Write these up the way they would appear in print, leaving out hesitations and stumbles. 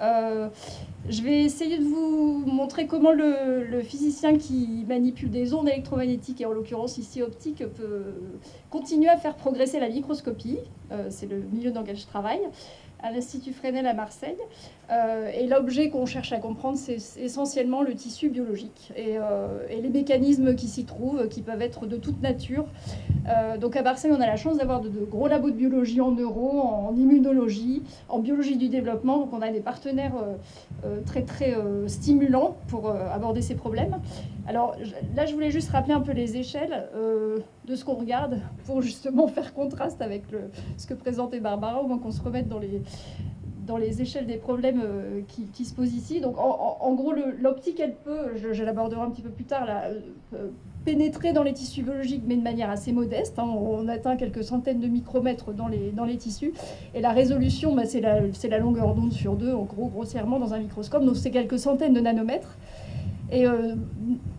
Je vais essayer de vous montrer comment le physicien qui manipule des ondes électromagnétiques, et en l'occurrence ici optiques, peut continuer à faire progresser la microscopie. C'est le milieu dans lequel je travaille, à l'Institut Fresnel à Marseille. Et l'objet qu'on cherche à comprendre, c'est essentiellement le tissu biologique et les mécanismes qui s'y trouvent, qui peuvent être de toute nature. Donc à Marseille, on a la chance d'avoir de gros labos de biologie en neuro, en immunologie, en biologie du développement. Donc on a des partenaires très stimulants pour aborder ces problèmes. Alors là, je voulais juste rappeler un peu les échelles de ce qu'on regarde pour justement faire contraste avec ce que présentait Barbara, au moins qu'on se remette dans les échelles des problèmes qui se posent ici. Donc en gros, l'optique, elle peut, je l'aborderai un petit peu plus tard, là, pénétrer dans les tissus biologiques, mais de manière assez modeste. Hein. On atteint quelques centaines de micromètres dans les tissus. Et la résolution, bah, c'est la longueur d'onde sur 2, en gros, grossièrement, dans un microscope. Donc c'est quelques centaines de nanomètres. Et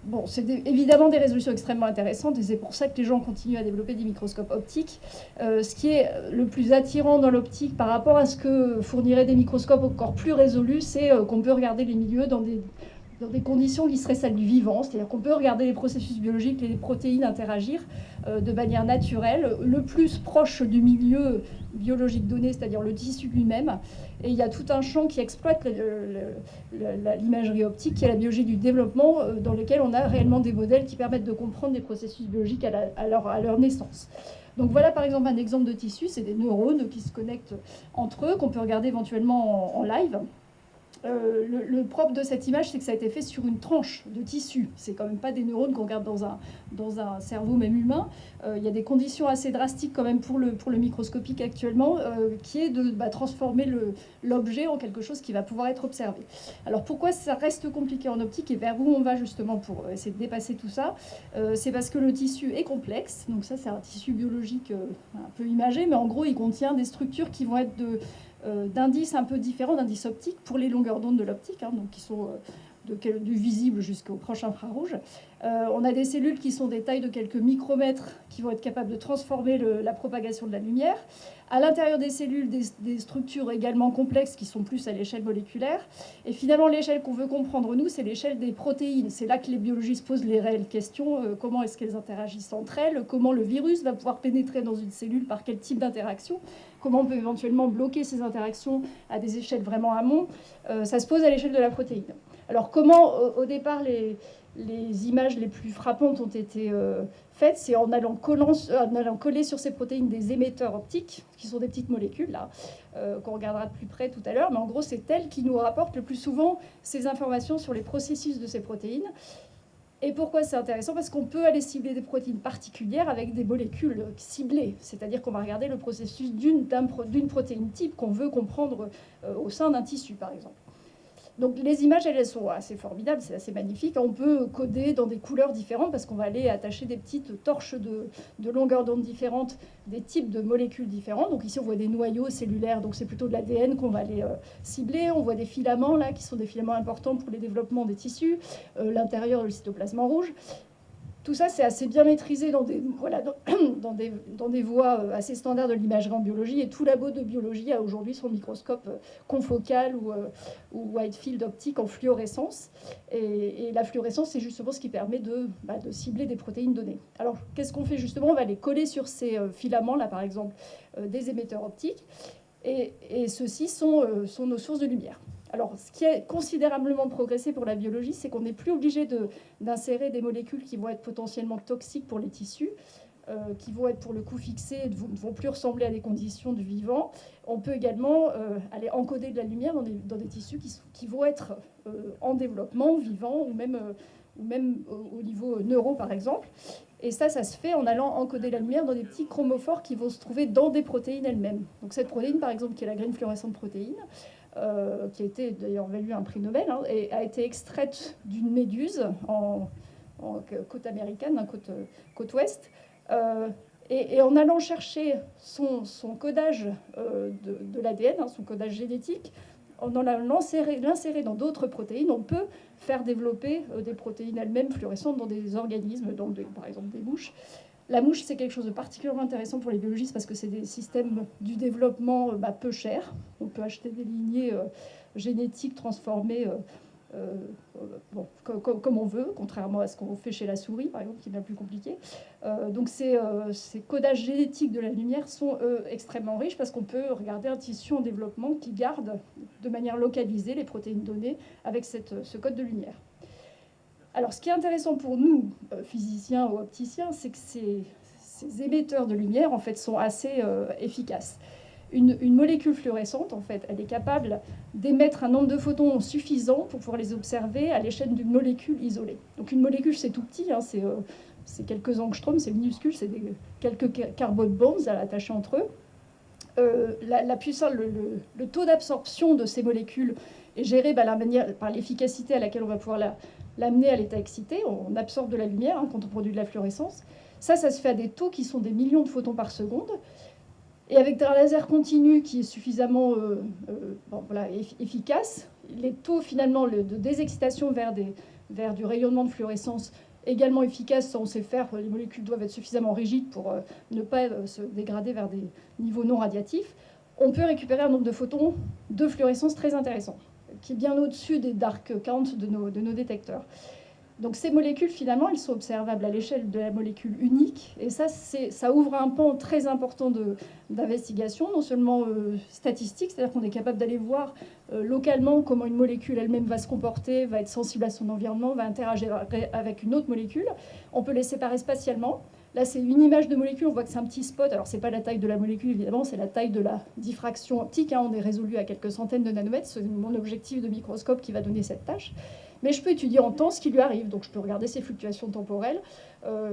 bon, c'est évidemment des résolutions extrêmement intéressantes, et c'est pour ça que les gens continuent à développer des microscopes optiques. Ce qui est le plus attirant dans l'optique par rapport à ce que fourniraient des microscopes encore plus résolus, c'est qu'on peut regarder les milieux dans des conditions qui seraient celles du vivant, c'est-à-dire qu'on peut regarder les processus biologiques, les protéines interagir de manière naturelle, le plus proche du milieu biologique donné, c'est-à-dire le tissu lui-même. Et il y a tout un champ qui exploite l'imagerie optique, qui est la biologie du développement, dans lequel on a réellement des modèles qui permettent de comprendre des processus biologiques à leur naissance. Donc voilà par exemple un exemple de tissu, c'est des neurones qui se connectent entre eux, qu'on peut regarder éventuellement en live. Le propre de cette image, c'est que ça a été fait sur une tranche de tissu. C'est quand même pas des neurones qu'on regarde dans un cerveau même humain. Il y a des conditions assez drastiques quand même pour le microscopique actuellement, qui est de transformer l'objet en quelque chose qui va pouvoir être observé. Alors pourquoi ça reste compliqué en optique et vers où on va justement pour essayer de dépasser tout ça? C'est parce que le tissu est complexe. Donc ça, c'est un tissu biologique un peu imagé, mais en gros, il contient des structures qui vont être d'indices un peu différents, d'indices optiques pour les longueurs d'onde de l'optique, hein, donc qui sont du visible jusqu'au proche infrarouge. On a des cellules qui sont des tailles de quelques micromètres qui vont être capables de transformer la propagation de la lumière. À l'intérieur des cellules, des structures également complexes qui sont plus à l'échelle moléculaire. Et finalement, l'échelle qu'on veut comprendre, nous, c'est l'échelle des protéines. C'est là que les biologistes posent les réelles questions. Comment est-ce qu'elles interagissent entre elles? Comment le virus va pouvoir pénétrer dans une cellule? Par quel type d'interaction? Comment on peut éventuellement bloquer ces interactions à des échelles vraiment amont? Ça se pose à l'échelle de la protéine. Alors comment, au départ, les images les plus frappantes ont été faites, c'est en allant coller sur ces protéines des émetteurs optiques, qui sont des petites molécules, là, qu'on regardera de plus près tout à l'heure. Mais en gros, c'est elles qui nous rapportent le plus souvent ces informations sur les processus de ces protéines. Et pourquoi c'est intéressant? Parce qu'on peut aller cibler des protéines particulières avec des molécules ciblées. C'est-à-dire qu'on va regarder le processus d'une protéine type qu'on veut comprendre au sein d'un tissu, par exemple. Donc les images, elles sont assez formidables, c'est assez magnifique. On peut coder dans des couleurs différentes parce qu'on va aller attacher des petites torches de longueur d'onde différentes, des types de molécules différentes. Donc ici, on voit des noyaux cellulaires, donc c'est plutôt de l'ADN qu'on va aller cibler. On voit des filaments, là, qui sont des filaments importants pour les développements des tissus, l'intérieur, le cytoplasme en rouge. Tout ça, c'est assez bien maîtrisé dans des voies assez standards de l'imagerie en biologie. Et tout labo de biologie a aujourd'hui son microscope confocal ou wide field optique en fluorescence. Et la fluorescence, c'est justement ce qui permet de cibler des protéines données. Alors, qu'est-ce qu'on fait justement? On va les coller sur ces filaments, là, par exemple, des émetteurs optiques. Et ceux-ci sont nos sources de lumière. Alors, ce qui a considérablement progressé pour la biologie, c'est qu'on n'est plus obligé d'insérer des molécules qui vont être potentiellement toxiques pour les tissus, qui vont être pour le coup fixées et ne vont plus ressembler à des conditions du vivant. On peut également aller encoder de la lumière dans des tissus qui vont être en développement, vivants, ou même au niveau neuro, par exemple. Et ça se fait en allant encoder la lumière dans des petits chromophores qui vont se trouver dans des protéines elles-mêmes. Donc cette protéine, par exemple, qui est la graine fluorescente protéine, qui a été d'ailleurs valu un prix Nobel, hein, et a été extraite d'une méduse en côte américaine, côte ouest, et en allant chercher son codage de l'ADN, hein, son codage génétique, en allant l'insérer dans d'autres protéines, on peut faire développer des protéines elles-mêmes fluorescentes dans des organismes, donc par exemple des mouches. La mouche, c'est quelque chose de particulièrement intéressant pour les biologistes parce que c'est des systèmes du développement peu chers. On peut acheter des lignées génétique transformée bon, comme on veut, contrairement à ce qu'on fait chez la souris, par exemple, qui est bien plus compliqué. Donc ces codages génétiques de la lumière sont extrêmement riches parce qu'on peut regarder un tissu en développement qui garde de manière localisée les protéines données avec ce code de lumière. Alors, ce qui est intéressant pour nous, physiciens ou opticiens, c'est que ces émetteurs de lumière, en fait, sont assez efficaces. Une molécule fluorescente, en fait, elle est capable d'émettre un nombre de photons suffisant pour pouvoir les observer à l'échelle d'une molécule isolée. Donc une molécule, c'est tout petit, hein, c'est quelques angstroms, c'est minuscule, c'est quelques carbone bonds attachés entre eux. La puissance, le taux d'absorption de ces molécules est géré par l'efficacité à laquelle on va pouvoir l'amener à l'état excité. On absorbe de la lumière hein, quand on produit de la fluorescence. Ça se fait à des taux qui sont des millions de photons par seconde. Et avec un laser continu qui est suffisamment efficace, les taux finalement de désexcitation vers du rayonnement de fluorescence également efficace, ça on sait faire, les molécules doivent être suffisamment rigides pour ne pas se dégrader vers des niveaux non radiatifs. On peut récupérer un nombre de photons de fluorescence très intéressant, qui est bien au-dessus des dark counts de nos détecteurs. Donc ces molécules, finalement, elles sont observables à l'échelle de la molécule unique. Et ça ouvre un pan très important d'investigation, non seulement statistique, c'est-à-dire qu'on est capable d'aller voir localement comment une molécule elle-même va se comporter, va être sensible à son environnement, va interagir avec une autre molécule. On peut les séparer spatialement. Là, c'est une image de molécule, on voit que c'est un petit spot. Alors, ce n'est pas la taille de la molécule, évidemment, c'est la taille de la diffraction optique. Hein. On est résolu à quelques centaines de nanomètres. C'est mon objectif de microscope qui va donner cette tâche. Mais je peux étudier en temps ce qui lui arrive. Donc, je peux regarder ses fluctuations temporelles,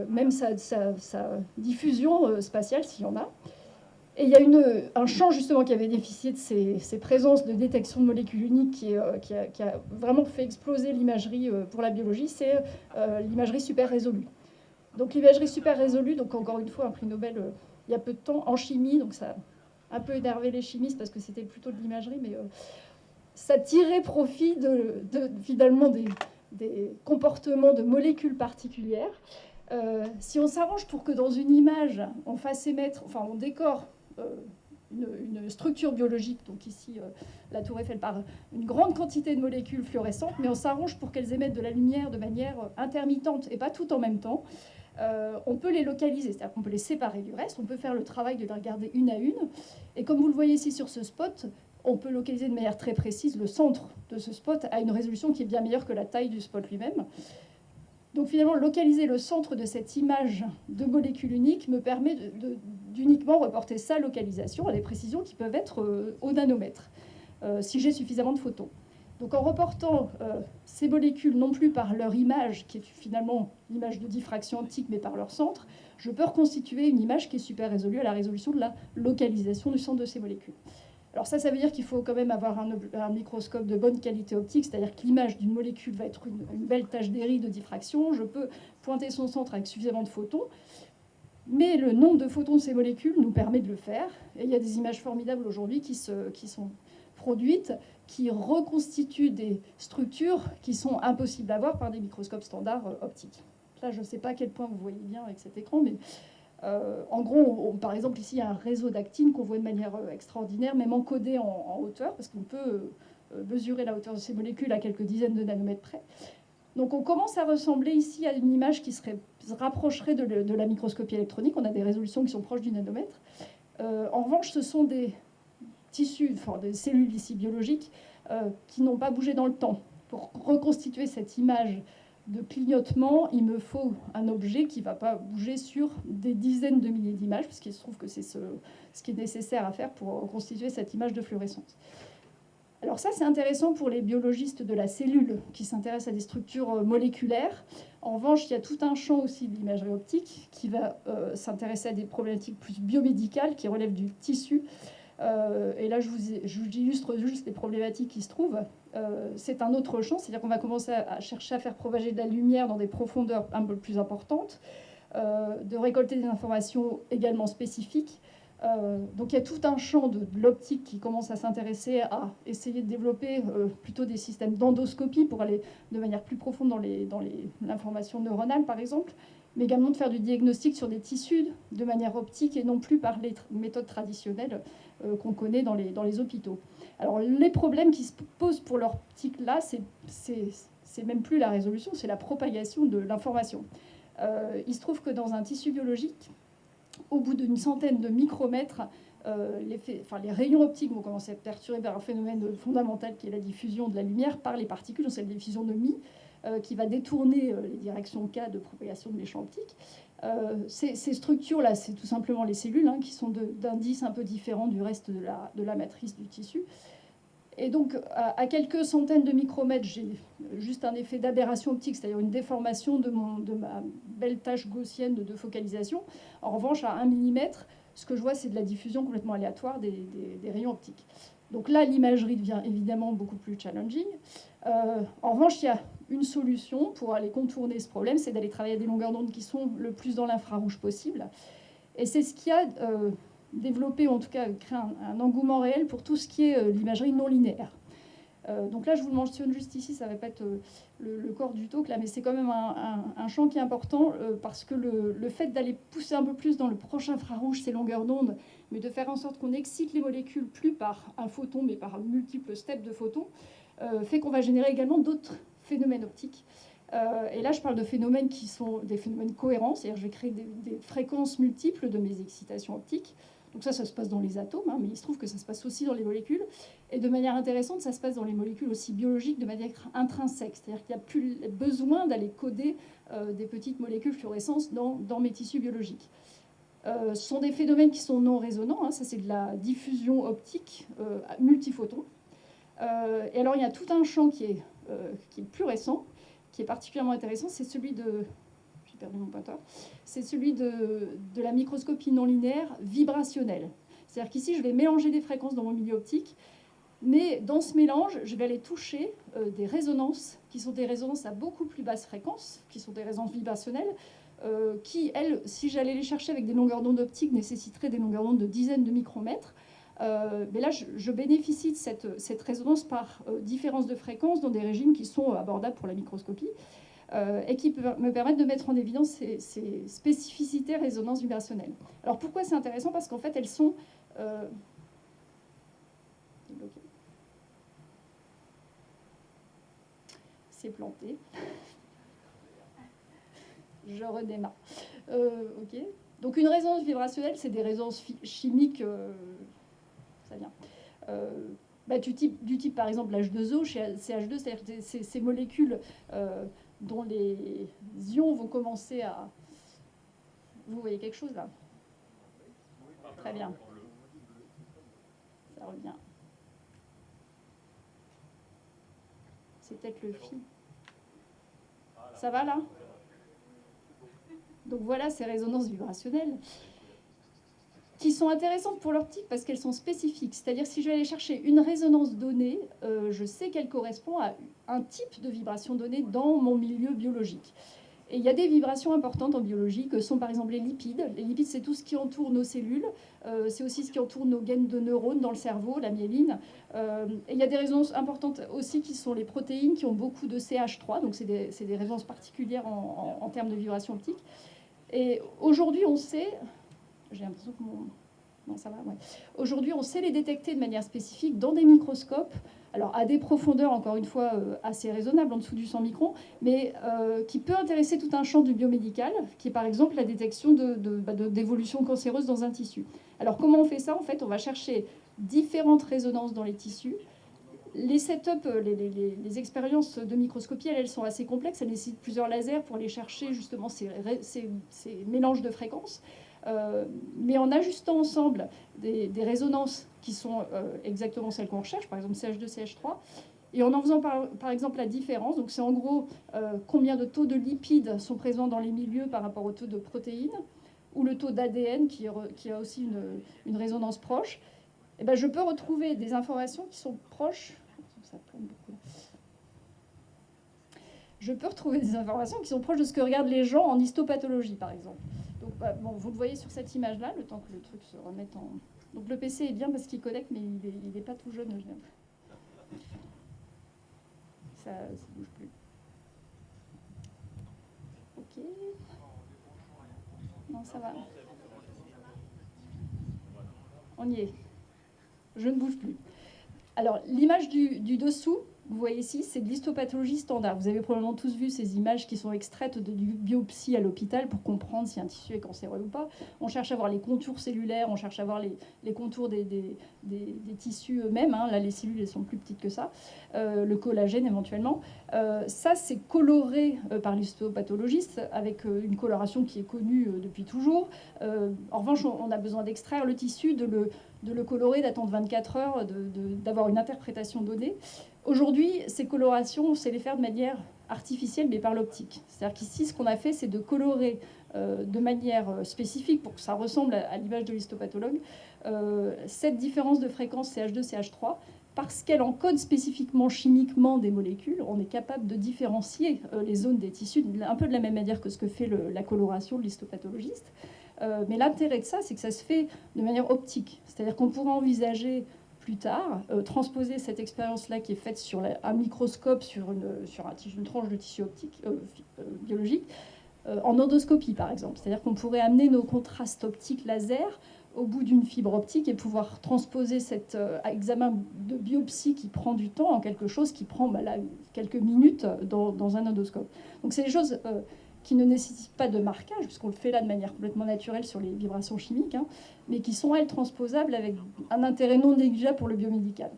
même sa diffusion spatiale, s'il y en a. Et il y a un champ, justement, qui a bénéficié de ces présences de détection de molécules uniques qui a vraiment fait exploser l'imagerie pour la biologie, c'est l'imagerie super résolue. Donc, l'imagerie super résolue, donc encore une fois, un prix Nobel il y a peu de temps, en chimie, donc ça a un peu énervé les chimistes parce que c'était plutôt de l'imagerie, mais ça tirait profit finalement des comportements de molécules particulières. Si on s'arrange pour que dans une image, on fasse émettre, enfin on décore une structure biologique, donc ici la tour Eiffel par une grande quantité de molécules fluorescentes, mais on s'arrange pour qu'elles émettent de la lumière de manière intermittente et pas tout en même temps, on peut les localiser, c'est-à-dire qu'on peut les séparer du reste, on peut faire le travail de les regarder une à une, et comme vous le voyez ici sur ce spot, on peut localiser de manière très précise le centre de ce spot à une résolution qui est bien meilleure que la taille du spot lui-même. Donc finalement, localiser le centre de cette image de molécule unique me permet d'uniquement reporter sa localisation à des précisions qui peuvent être au nanomètre, si j'ai suffisamment de photons. Donc en reportant ces molécules non plus par leur image, qui est finalement l'image de diffraction optique, mais par leur centre, je peux reconstituer une image qui est super résolue à la résolution de la localisation du centre de ces molécules. Alors ça veut dire qu'il faut quand même avoir un microscope de bonne qualité optique, c'est-à-dire que l'image d'une molécule va être une belle tache d'airain de diffraction. Je peux pointer son centre avec suffisamment de photons, mais le nombre de photons de ces molécules nous permet de le faire. Et il y a des images formidables aujourd'hui qui sont produites, qui reconstituent des structures qui sont impossibles à voir par des microscopes standards optiques. Là, je ne sais pas à quel point vous voyez bien avec cet écran, mais en gros, par exemple, ici, il y a un réseau d'actines qu'on voit de manière extraordinaire, même encodé en hauteur, parce qu'on peut mesurer la hauteur de ces molécules à quelques dizaines de nanomètres près. Donc on commence à ressembler ici à une image qui se rapprocherait de la microscopie électronique. On a des résolutions qui sont proches du nanomètre. En revanche, ce sont des tissus, enfin des cellules ici biologiques, qui n'ont pas bougé dans le temps. Pour reconstituer cette image de clignotement, il me faut un objet qui ne va pas bouger sur des dizaines de milliers d'images, parce qu'il se trouve que c'est ce qui est nécessaire à faire pour reconstituer cette image de fluorescence. Alors ça, c'est intéressant pour les biologistes de la cellule qui s'intéressent à des structures moléculaires. En revanche, il y a tout un champ aussi de l'imagerie optique qui va s'intéresser à des problématiques plus biomédicales qui relèvent du tissu. Et là, je vous illustre juste les problématiques qui se trouvent. C'est un autre champ, c'est-à-dire qu'on va commencer à chercher à faire propager de la lumière dans des profondeurs un peu plus importantes, de récolter des informations également spécifiques. Donc il y a tout un champ de l'optique qui commence à s'intéresser à essayer de développer plutôt des systèmes d'endoscopie pour aller de manière plus profonde dans l'information neuronale, par exemple, mais également de faire du diagnostic sur des tissus de manière optique et non plus par les méthodes traditionnelles qu'on connaît dans les hôpitaux. Alors les problèmes qui se posent pour l'optique là, c'est même plus la résolution, c'est la propagation de l'information. Il se trouve que dans un tissu biologique, au bout d'une centaine de micromètres, les rayons optiques vont commencer à être perturbés par un phénomène fondamental qui est la diffusion de la lumière par les particules, donc c'est la diffusion de μ, qui va détourner les directions K de propagation de l'échamp optique. Ces structures-là, c'est tout simplement les cellules, qui sont d'indices un peu différents du reste de la matrice du tissu. Et donc, à quelques centaines de micromètres, j'ai juste un effet d'aberration optique, c'est-à-dire une déformation de ma belle tache gaussienne de focalisation. En revanche, à 1 millimètre, ce que je vois, c'est de la diffusion complètement aléatoire des rayons optiques. Donc là, l'imagerie devient évidemment beaucoup plus challenging. En revanche, il y a une solution pour aller contourner ce problème, c'est d'aller travailler à des longueurs d'onde qui sont le plus dans l'infrarouge possible. Et c'est ce qui a développé, ou en tout cas créé un engouement réel pour tout ce qui est l'imagerie non linéaire. Donc là, je vous le mentionne juste ici, ça ne va pas être le corps du talk, là, mais c'est quand même un champ qui est important parce que le fait d'aller pousser un peu plus dans le proche infrarouge ces longueurs d'onde, mais de faire en sorte qu'on excite les molécules plus par un photon, mais par multiples steps de photons, fait qu'on va générer également d'autres phénomènes optiques. Et là, je parle de phénomènes qui sont des phénomènes cohérents, c'est-à-dire que je vais créer des fréquences multiples de mes excitations optiques. Donc ça se passe dans les atomes, mais il se trouve que ça se passe aussi dans les molécules. Et de manière intéressante, ça se passe dans les molécules aussi biologiques de manière intrinsèque. C'est-à-dire qu'il n'y a plus besoin d'aller coder des petites molécules fluorescentes dans mes tissus biologiques. Ce sont des phénomènes qui sont non résonants, ça c'est de la diffusion optique multiphotons. Et alors il y a tout un champ qui est plus récent, qui est particulièrement intéressant, c'est celui de... J'ai perdu mon pointeur. C'est celui de la microscopie non linéaire vibrationnelle. C'est-à-dire qu'ici, je vais mélanger des fréquences dans mon milieu optique, mais dans ce mélange, je vais aller toucher des résonances, qui sont des résonances à beaucoup plus basse fréquence, qui sont des résonances vibrationnelles, qui, elles, si j'allais les chercher avec des longueurs d'onde optiques, nécessiteraient des longueurs d'onde de dizaines de micromètres. Mais là, je bénéficie de cette résonance par différence de fréquence dans des régimes qui sont abordables pour la microscopie et qui me permettent de mettre en évidence ces spécificités résonance vibrationnelle. Alors pourquoi c'est intéressant? Parce qu'en fait, elles sont... C'est planté. Je redémarre. OK. Donc une résonance vibrationnelle, c'est des résonances chimiques... ça vient. Du type, par exemple, H2O, chez CH2, c'est-à-dire ces molécules dont les ions vont commencer à... Vous voyez quelque chose, là? Très bien. Ça revient. C'est peut-être le fil. Ça va, là? Donc voilà ces résonances vibrationnelles, qui sont intéressantes pour l'optique parce qu'elles sont spécifiques. C'est-à-dire si je vais aller chercher une résonance donnée, je sais qu'elle correspond à un type de vibration donnée dans mon milieu biologique. Et il y a des vibrations importantes en biologie que sont par exemple les lipides. Les lipides, c'est tout ce qui entoure nos cellules. C'est aussi ce qui entoure nos gaines de neurones dans le cerveau, la myéline. Et il y a des résonances importantes aussi qui sont les protéines qui ont beaucoup de CH3. Donc c'est des résonances particulières en termes de vibration optique. Et aujourd'hui, on sait... J'ai l'impression que mon... Non, ça va, ouais. Aujourd'hui, on sait les détecter de manière spécifique dans des microscopes, alors à des profondeurs, encore une fois, assez raisonnables, en dessous du 100 microns, mais qui peut intéresser tout un champ du biomédical, qui est par exemple la détection d'évolution cancéreuse dans un tissu. Alors comment on fait ça? En fait, on va chercher différentes résonances dans les tissus. Les setups, les expériences de microscopie, elles sont assez complexes, elles nécessitent plusieurs lasers pour aller chercher justement ces mélanges de fréquences. Mais en ajustant ensemble des résonances qui sont exactement celles qu'on recherche, par exemple CH2, CH3, et en faisant par exemple la différence, donc c'est en gros combien de taux de lipides sont présents dans les milieux par rapport au taux de protéines, ou le taux d'ADN qui a aussi une résonance proche, et ben je peux retrouver des informations qui sont proches. Ça plombe beaucoup. Je peux retrouver des informations qui sont proches de ce que regardent les gens en histopathologie, par exemple. Donc, bon, vous le voyez sur cette image-là, le temps que le truc se remette en... Donc le PC est bien parce qu'il connecte, mais il n'est pas tout jeune. Ça ne bouge plus. OK. Non, ça va. On y est. Je ne bouge plus. Alors, l'image du dessous, vous voyez ici, c'est de l'histopathologie standard. Vous avez probablement tous vu ces images qui sont extraites de biopsie à l'hôpital pour comprendre si un tissu est cancéreux ou pas. On cherche à voir les contours cellulaires, on cherche à voir les contours des tissus eux-mêmes. Hein. Là, les cellules elles sont plus petites que ça. Le collagène, éventuellement. Ça, c'est coloré par l'histopathologiste avec une coloration qui est connue depuis toujours. En revanche, on a besoin d'extraire le tissu, de le colorer, d'attendre 24 heures, d'avoir une interprétation donnée. Aujourd'hui, ces colorations, on sait les faire de manière artificielle, mais par l'optique. C'est-à-dire qu'ici, ce qu'on a fait, c'est de colorer de manière spécifique, pour que ça ressemble à l'image de l'histopathologue, cette différence de fréquence CH2, CH3, parce qu'elle encode spécifiquement chimiquement des molécules, on est capable de différencier les zones des tissus, un peu de la même manière que ce que fait la coloration de l'histopathologiste. Mais l'intérêt de ça, c'est que ça se fait de manière optique. C'est-à-dire qu'on pourra envisager plus tard, transposer cette expérience-là qui est faite sur un microscope, sur une tranche de tissu optique, biologique, en endoscopie, par exemple. C'est-à-dire qu'on pourrait amener nos contrastes optiques laser au bout d'une fibre optique et pouvoir transposer cet examen de biopsie qui prend du temps en quelque chose qui prend là, quelques minutes dans un endoscope. Donc c'est des choses qui ne nécessitent pas de marquage, puisqu'on le fait là de manière complètement naturelle sur les vibrations chimiques, hein, mais qui sont, elles, transposables avec un intérêt non négligeable pour le biomédical.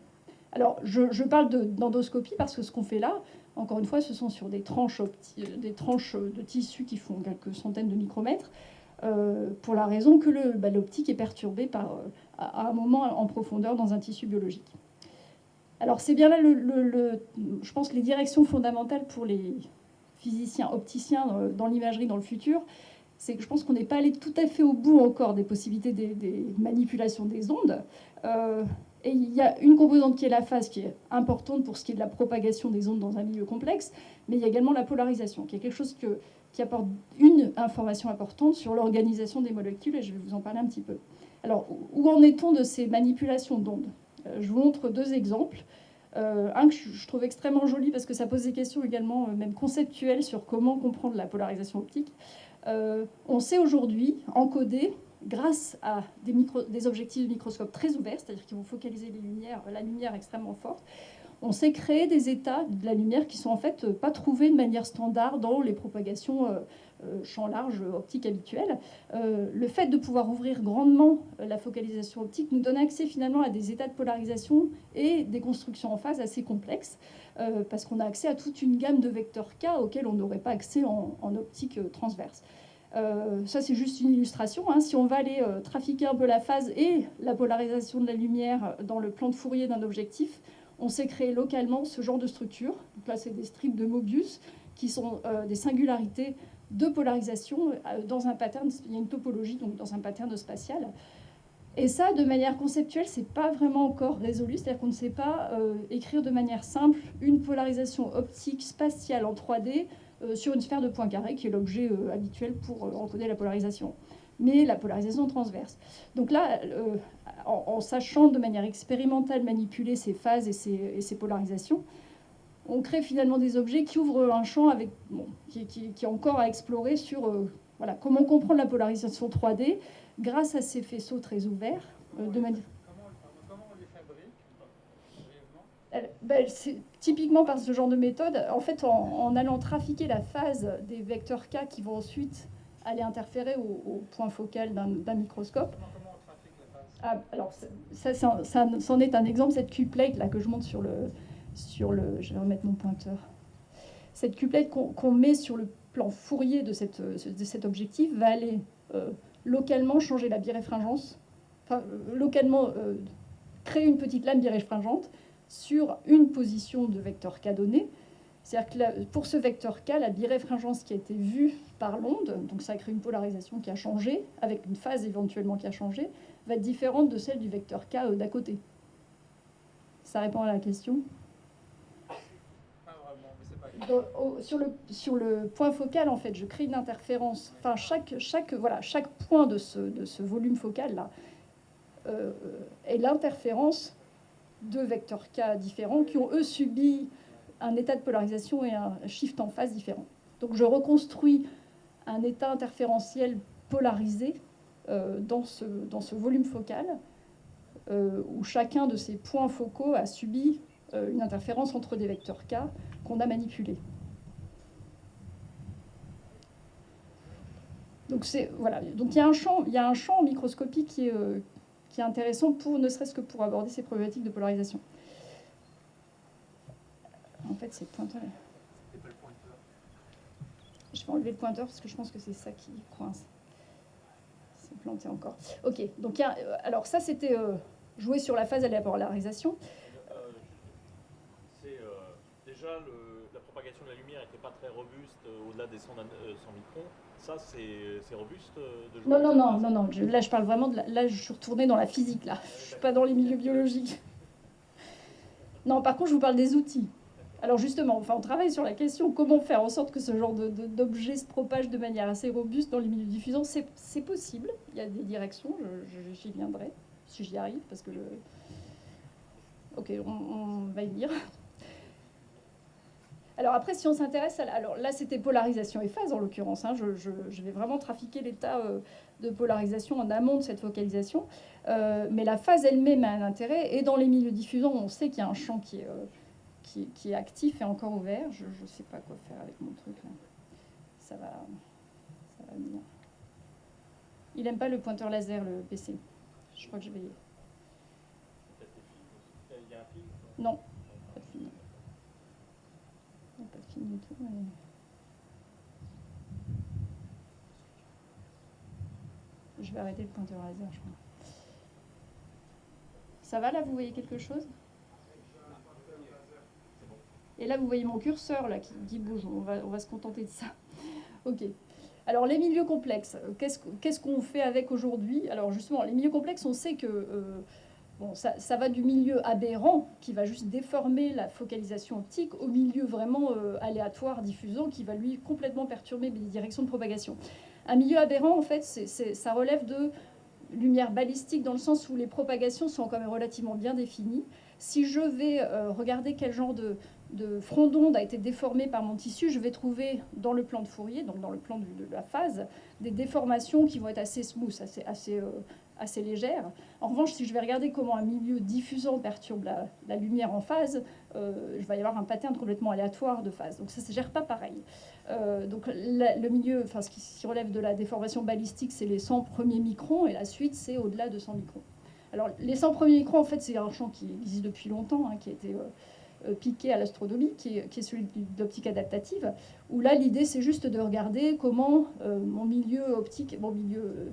Alors, je parle d'endoscopie parce que ce qu'on fait là, encore une fois, ce sont sur des tranches de tissu qui font quelques centaines de micromètres, pour la raison que l'optique est perturbée à un moment en profondeur dans un tissu biologique. Alors, c'est bien là, je pense, les directions fondamentales pour les physiciens, opticiens dans l'imagerie dans le futur, c'est que je pense qu'on n'est pas allé tout à fait au bout encore des possibilités des manipulations des ondes. Et il y a une composante qui est la phase, qui est importante pour ce qui est de la propagation des ondes dans un milieu complexe, mais il y a également la polarisation, qui est quelque chose qui apporte une information importante sur l'organisation des molécules, et je vais vous en parler un petit peu. Alors, où en est-on de ces manipulations d'ondes ? Je vous montre deux exemples. Un que je trouve extrêmement joli parce que ça pose des questions également, même conceptuelles, sur comment comprendre la polarisation optique. On sait aujourd'hui encoder, grâce à des objectifs de microscope très ouverts, c'est-à-dire qui vont focaliser la lumière extrêmement forte, on sait créer des états de la lumière qui sont en fait pas trouvés de manière standard dans les propagations champ large optique habituelles. Le fait de pouvoir ouvrir grandement la focalisation optique nous donne accès finalement à des états de polarisation et des constructions en phase assez complexes, parce qu'on a accès à toute une gamme de vecteurs K auxquels on n'aurait pas accès en optique transverse. Ça, c'est juste une illustration. Hein. Si on va aller trafiquer un peu la phase et la polarisation de la lumière dans le plan de Fourier d'un objectif, on sait créer localement ce genre de structure. Donc là, c'est des strips de Mobius qui sont des singularités de polarisation dans un pattern. Il y a une topologie, donc dans un pattern spatial. Et ça, de manière conceptuelle, c'est pas vraiment encore résolu. C'est-à-dire qu'on ne sait pas écrire de manière simple une polarisation optique spatiale en 3D sur une sphère de points carrés, qui est l'objet habituel pour encoder la polarisation, mais la polarisation transverse. Donc là, en sachant de manière expérimentale manipuler ces phases et ces polarisations, on crée finalement des objets qui ouvrent un champ qui est encore à explorer sur voilà, comment comprendre la polarisation 3D grâce à ces faisceaux très ouverts. De manière... Comment on les fabrique C'est typiquement par ce genre de méthode, en fait, en allant trafiquer la phase des vecteurs K qui vont ensuite aller interférer au point focal d'un microscope. Comment on trafique la phase Alors, ça c'en est un exemple, cette Q-plate là, que je montre sur le... Je vais remettre mon pointeur. Cette Q-plate qu'on met sur le plan Fourier de cet objectif va aller localement changer la biréfringence, enfin, localement créer une petite lame biréfringente sur une position de vecteur K donné. C'est-à-dire que pour ce vecteur K, la biréfringence qui a été vue par l'onde, donc ça crée une polarisation qui a changé, avec une phase éventuellement qui a changé, va être différente de celle du vecteur K d'à côté. Ça répond à la question ? Pas vraiment, mais c'est pas grave. Sur le point focal, en fait, je crée une interférence. Enfin, chaque point de ce volume focal-là est l'interférence de vecteurs K différents qui ont, eux, subi un état de polarisation et un shift en phase différent. Donc je reconstruis un état interférentiel polarisé dans ce volume focal où chacun de ces points focaux a subi une interférence entre des vecteurs K qu'on a manipulés. Donc voilà. Donc il y a un champ en microscopie qui est intéressant ne serait-ce que pour aborder ces problématiques de polarisation. En fait, c'est le pointeur. Je vais enlever le pointeur parce que je pense que c'est ça qui coince. C'est planté encore. Ok, donc alors ça c'était jouer sur la phase à la polarisation. Déjà, la propagation de la lumière n'était pas très robuste au-delà des 100 microns. Ça, c'est robuste de jouer Non. Là, je parle vraiment là, je suis retournée dans la physique, là. Je ne suis pas dans les milieux biologiques. Non, par contre, je vous parle des outils. Alors justement, on travaille sur la question comment faire en sorte que ce genre d'objet se propage de manière assez robuste dans les milieux diffusants. C'est possible, il y a des directions, j'y viendrai, si j'y arrive, parce que Ok, on va y venir. Alors après, si on s'intéresse à... Alors là, c'était polarisation et phase, en l'occurrence. Hein. Je vais vraiment trafiquer l'état de polarisation en amont de cette focalisation. Mais la phase elle-même a un intérêt. Et dans les milieux diffusants, on sait qu'il y a un champ qui est actif et encore ouvert. Je ne sais pas quoi faire avec mon truc, là. Ça va venir. Il n'aime pas le pointeur laser, le PC. Je crois que je vais... Il y a un fil ? Non, pas de fil. Pas de fil du tout. Mais... Je vais arrêter le pointeur laser, je crois. Ça va, là, vous voyez quelque chose? Et là, vous voyez mon curseur là, qui bouge. On va se contenter de ça. OK. Alors, les milieux complexes, qu'est-ce qu'on fait avec aujourd'hui? Alors, justement, les milieux complexes, on sait que bon, ça va du milieu aberrant, qui va juste déformer la focalisation optique, au milieu vraiment aléatoire, diffusant, qui va, lui, complètement perturber les directions de propagation. Un milieu aberrant, en fait, ça relève de lumière balistique, dans le sens où les propagations sont quand même relativement bien définies. Si je vais regarder quel genre de front d'onde a été déformé par mon tissu, je vais trouver dans le plan de Fourier, donc dans le plan de la phase, des déformations qui vont être assez smooth, assez légères. En revanche, si je vais regarder comment un milieu diffusant perturbe la lumière en phase, je vais y avoir un pattern complètement aléatoire de phase. Donc ça ne se gère pas pareil. Donc le milieu, ce qui relève de la déformation balistique, c'est les 100 premiers microns, et la suite, c'est au-delà de 100 microns. Alors les 100 premiers microns, en fait, c'est un champ qui existe depuis longtemps, hein, qui a été piqué à l'astronomie, qui est celui de l'optique adaptative, où là, l'idée, c'est juste de regarder comment mon milieu optique, mon milieu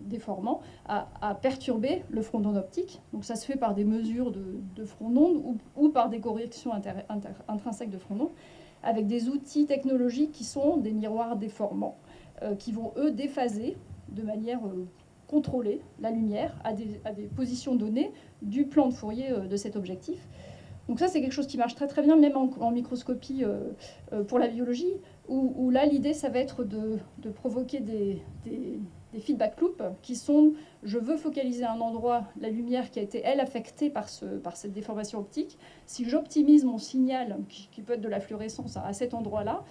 déformant, a perturbé le front d'onde optique. Donc ça se fait par des mesures de front d'onde ou par des corrections intrinsèques de front d'onde, avec des outils technologiques qui sont des miroirs déformants, qui vont, eux, déphaser de manière contrôler la lumière à des positions données du plan de Fourier de cet objectif. Donc ça, c'est quelque chose qui marche très très bien, même en microscopie pour la biologie, où là, l'idée, ça va être de provoquer des feedback loops qui sont, je veux focaliser à un endroit la lumière qui a été, elle, affectée par cette déformation optique. Si j'optimise mon signal, qui peut être de la fluorescence à cet endroit-là,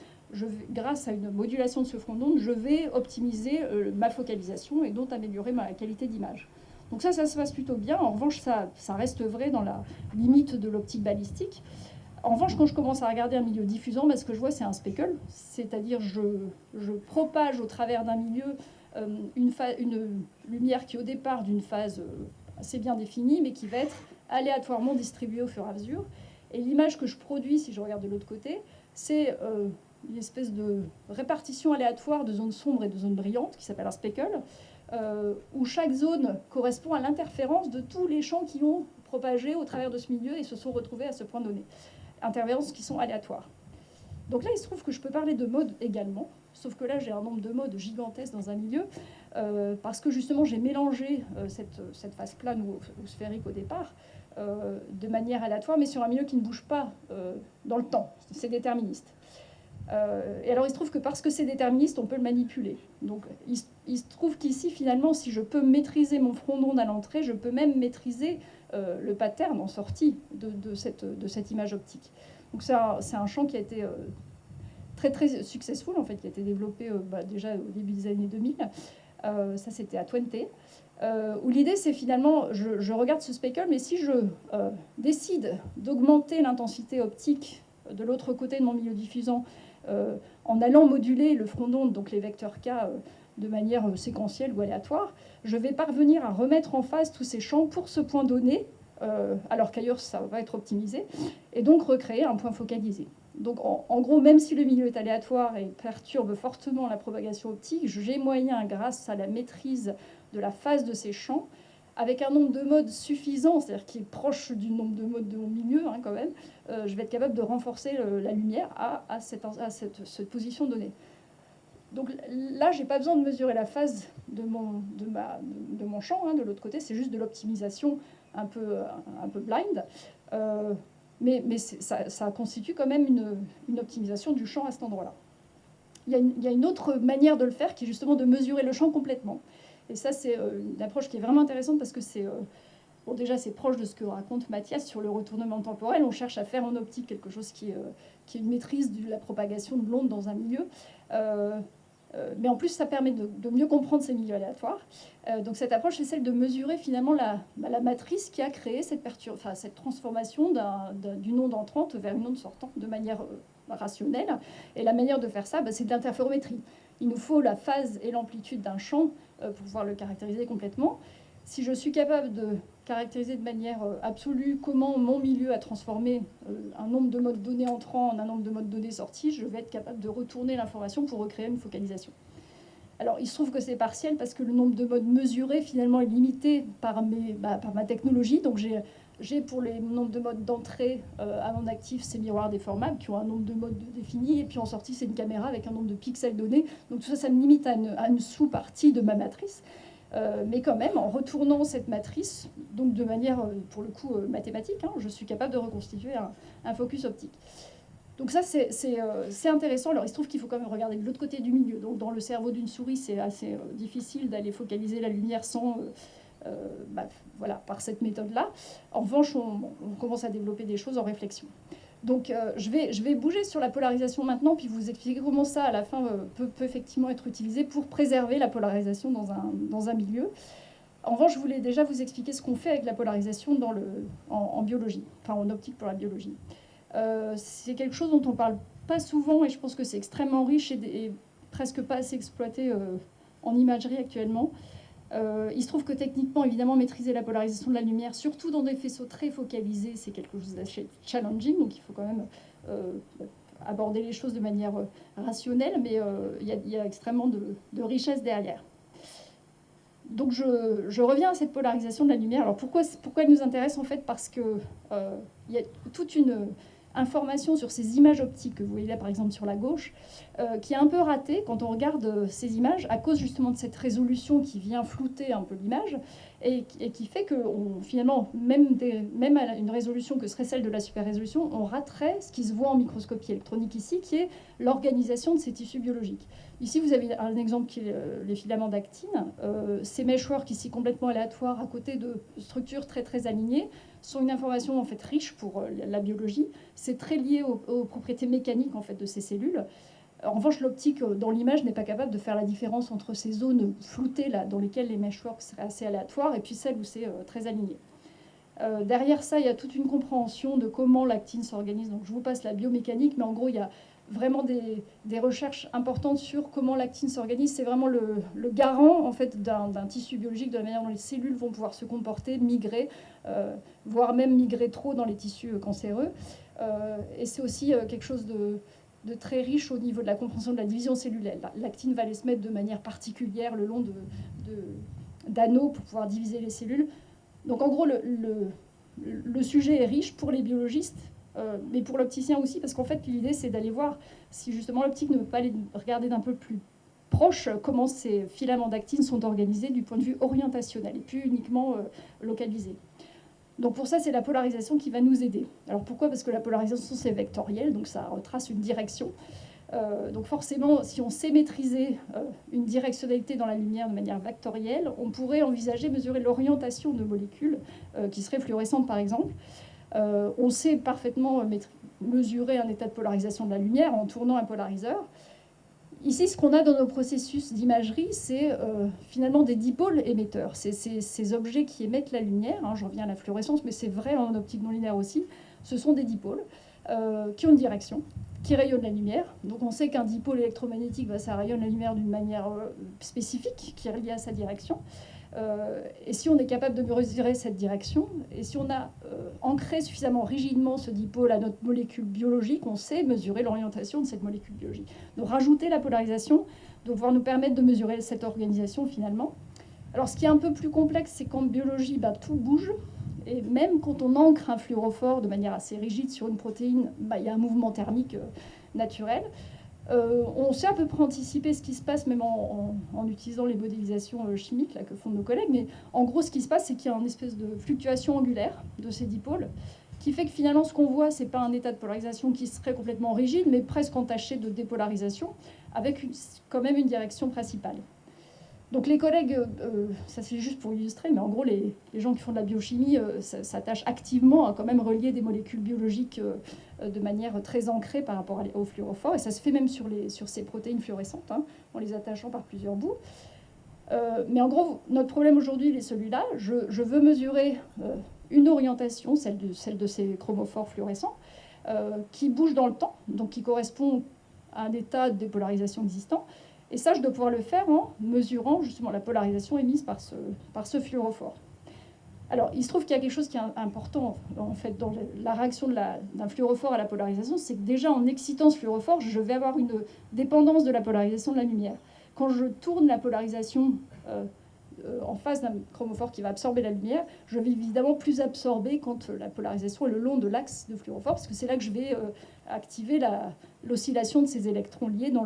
grâce à une modulation de ce front d'onde, je vais optimiser ma focalisation et donc améliorer ma qualité d'image. Donc ça se passe plutôt bien. En revanche, ça reste vrai dans la limite de l'optique balistique. En revanche, quand je commence à regarder un milieu diffusant, ce que je vois, c'est un speckle. C'est-à-dire je propage au travers d'un milieu une lumière qui, au départ, d'une phase assez bien définie, mais qui va être aléatoirement distribuée au fur et à mesure. Et l'image que je produis, si je regarde de l'autre côté, c'est une espèce de répartition aléatoire de zones sombres et de zones brillantes, qui s'appelle un speckle, où chaque zone correspond à l'interférence de tous les champs qui ont propagé au travers de ce milieu et se sont retrouvés à ce point donné. Interférences qui sont aléatoires. Donc là, il se trouve que je peux parler de mode également, sauf que là, j'ai un nombre de modes gigantesques dans un milieu, parce que justement, j'ai mélangé cette phase plane ou sphérique au départ, de manière aléatoire, mais sur un milieu qui ne bouge pas dans le temps. C'est déterministe. Et alors, il se trouve que parce que c'est déterministe, on peut le manipuler. Donc, il se trouve qu'ici, finalement, si je peux maîtriser mon front d'onde à l'entrée, je peux même maîtriser le pattern en sortie de cette image optique. Donc, c'est un champ qui a été très, très successful, en fait, qui a été développé déjà au début des années 2000. Ça, c'était à Twente. Où l'idée, c'est finalement, je regarde ce speckle, mais si je décide d'augmenter l'intensité optique de l'autre côté de mon milieu diffusant en allant moduler le front d'onde, donc les vecteurs K, de manière séquentielle ou aléatoire, je vais parvenir à remettre en phase tous ces champs pour ce point donné, alors qu'ailleurs ça va être optimisé, et donc recréer un point focalisé. Donc en gros, même si le milieu est aléatoire et perturbe fortement la propagation optique, j'ai moyen, grâce à la maîtrise de la phase de ces champs, avec un nombre de modes suffisant, c'est-à-dire qui est proche du nombre de modes de mon milieu quand même, je vais être capable de renforcer la lumière à cette position donnée. Donc là, je n'ai pas besoin de mesurer la phase de mon champ, de l'autre côté, c'est juste de l'optimisation un peu blind. Mais ça constitue quand même une optimisation du champ à cet endroit-là. Il y a une autre manière de le faire qui est justement de mesurer le champ complètement. Et ça, c'est une approche qui est vraiment intéressante parce que bon, déjà, c'est proche de ce que raconte Mathias sur le retournement temporel. On cherche à faire en optique quelque chose qui est une maîtrise de la propagation de l'onde dans un milieu. Mais en plus, ça permet de mieux comprendre ces milieux aléatoires. Donc cette approche, c'est celle de mesurer finalement la matrice qui a créé cette transformation d'une onde entrante vers une onde sortante de manière rationnelle. Et la manière de faire ça, c'est de l'interférométrie. Il nous faut la phase et l'amplitude d'un champ pour pouvoir le caractériser complètement. Si je suis capable de caractériser de manière absolue comment mon milieu a transformé un nombre de modes donnés entrants en un nombre de modes donnés sortis, je vais être capable de retourner l'information pour recréer une focalisation. Alors, il se trouve que c'est partiel parce que le nombre de modes mesurés, finalement, est limité par ma technologie. Donc, j'ai pour les nombres de modes d'entrée à mon actif ces miroirs déformables qui ont un nombre de modes définis. Et puis, en sortie, c'est une caméra avec un nombre de pixels donnés. Donc, tout ça, ça me limite à une sous-partie de ma matrice. Mais quand même, en retournant cette matrice, donc de manière, pour le coup, mathématique, je suis capable de reconstituer un focus optique. Donc ça, c'est intéressant. Alors, il se trouve qu'il faut quand même regarder de l'autre côté du milieu. Donc, dans le cerveau d'une souris, c'est assez difficile d'aller focaliser la lumière sans... voilà, par cette méthode-là. En revanche, on commence à développer des choses en réflexion. Donc, je vais bouger sur la polarisation maintenant, puis vous expliquer comment ça, à la fin, peut effectivement être utilisé pour préserver la polarisation dans un milieu. En revanche, je voulais déjà vous expliquer ce qu'on fait avec la polarisation en biologie, enfin en optique pour la biologie. C'est quelque chose dont on ne parle pas souvent, et je pense que c'est extrêmement riche et presque pas assez exploité en imagerie actuellement. Il se trouve que techniquement, évidemment, maîtriser la polarisation de la lumière, surtout dans des faisceaux très focalisés, c'est quelque chose d'assez challenging, donc il faut quand même aborder les choses de manière rationnelle, mais il y a extrêmement de richesse derrière. Donc je reviens à cette polarisation de la lumière. Alors pourquoi elle nous intéresse en fait? Parce qu'il y a toute une information sur ces images optiques que vous voyez là par exemple sur la gauche, qui est un peu ratée quand on regarde ces images à cause justement de cette résolution qui vient flouter un peu l'image et qui fait que finalement, même à une résolution que serait celle de la super résolution, on raterait ce qui se voit en microscopie électronique ici, qui est l'organisation de ces tissus biologiques. Ici, vous avez un exemple qui est les filaments d'actine. Ces meshworks ici complètement aléatoires à côté de structures très très alignées sont une information en fait riche pour la biologie. C'est très lié aux propriétés mécaniques en fait de ces cellules. En revanche, l'optique dans l'image n'est pas capable de faire la différence entre ces zones floutées là, dans lesquelles les meshworks seraient assez aléatoires et puis celles où c'est très aligné. Derrière ça, il y a toute une compréhension de comment l'actine s'organise. Donc je vous passe la biomécanique, mais en gros, il y a vraiment des recherches importantes sur comment l'actine s'organise. C'est vraiment le garant en fait, d'un tissu biologique, de la manière dont les cellules vont pouvoir se comporter, migrer, voire même migrer trop dans les tissus cancéreux. Et c'est aussi quelque chose de très riche au niveau de la compréhension de la division cellulaire. L'actine va aller se mettre de manière particulière le long d'anneaux pour pouvoir diviser les cellules. Donc en gros, le sujet est riche pour les biologistes, mais pour l'opticien aussi, parce qu'en fait, l'idée, c'est d'aller voir si justement l'optique ne peut pas aller regarder d'un peu plus proche comment ces filaments d'actine sont organisés du point de vue orientationnel et plus uniquement localisé. Donc pour ça, c'est la polarisation qui va nous aider. Alors pourquoi? Parce que la polarisation, c'est vectoriel, donc ça retrace une direction. Donc forcément, si on sait maîtriser une directionnalité dans la lumière de manière vectorielle, on pourrait envisager mesurer l'orientation de molécules qui seraient fluorescentes, par exemple. On sait parfaitement mesurer un état de polarisation de la lumière en tournant un polariseur. Ici, ce qu'on a dans nos processus d'imagerie, c'est finalement des dipôles émetteurs. C'est ces objets qui émettent la lumière. Hein, j'en reviens à la fluorescence, mais c'est vrai en optique non linéaire aussi. Ce sont des dipôles qui ont une direction, qui rayonnent la lumière. Donc on sait qu'un dipôle électromagnétique, ça rayonne la lumière d'une manière spécifique, qui est liée à sa direction. Et si on est capable de mesurer cette direction, et si on a ancré suffisamment rigidement ce dipôle à notre molécule biologique, on sait mesurer l'orientation de cette molécule biologique. Donc rajouter la polarisation doit pouvoir nous permettre de mesurer cette organisation finalement. Alors ce qui est un peu plus complexe, c'est qu'en biologie, tout bouge. Et même quand on ancre un fluorophore de manière assez rigide sur une protéine, il y a un mouvement thermique naturel. On sait à peu près anticiper ce qui se passe, même en utilisant les modélisations chimiques là, que font nos collègues. Mais en gros, ce qui se passe, c'est qu'il y a une espèce de fluctuation angulaire de ces dipôles, qui fait que finalement, ce qu'on voit, ce n'est pas un état de polarisation qui serait complètement rigide, mais presque entaché de dépolarisation, avec quand même une direction principale. Donc les collègues, ça c'est juste pour illustrer, mais en gros, les gens qui font de la biochimie s'attachent activement à quand même relier des molécules biologiques de manière très ancrée par rapport au fluorophore. Et ça se fait même sur ces protéines fluorescentes, hein, en les attachant par plusieurs bouts. Mais en gros, notre problème aujourd'hui, il est celui-là. Je veux mesurer une orientation, celle de ces chromophores fluorescents, qui bouge dans le temps, donc qui correspond à un état de dépolarisation existant. Et ça, je dois pouvoir le faire en mesurant justement la polarisation émise par ce fluorophore. Alors, il se trouve qu'il y a quelque chose qui est important en fait dans la réaction d'un fluorophore à la polarisation, c'est que déjà en excitant ce fluorophore, je vais avoir une dépendance de la polarisation de la lumière. Quand je tourne la polarisation en face d'un chromophore qui va absorber la lumière, je vais évidemment plus absorber quand la polarisation est le long de l'axe de fluorophore, parce que c'est là que je vais activer l'oscillation de ces électrons liés dans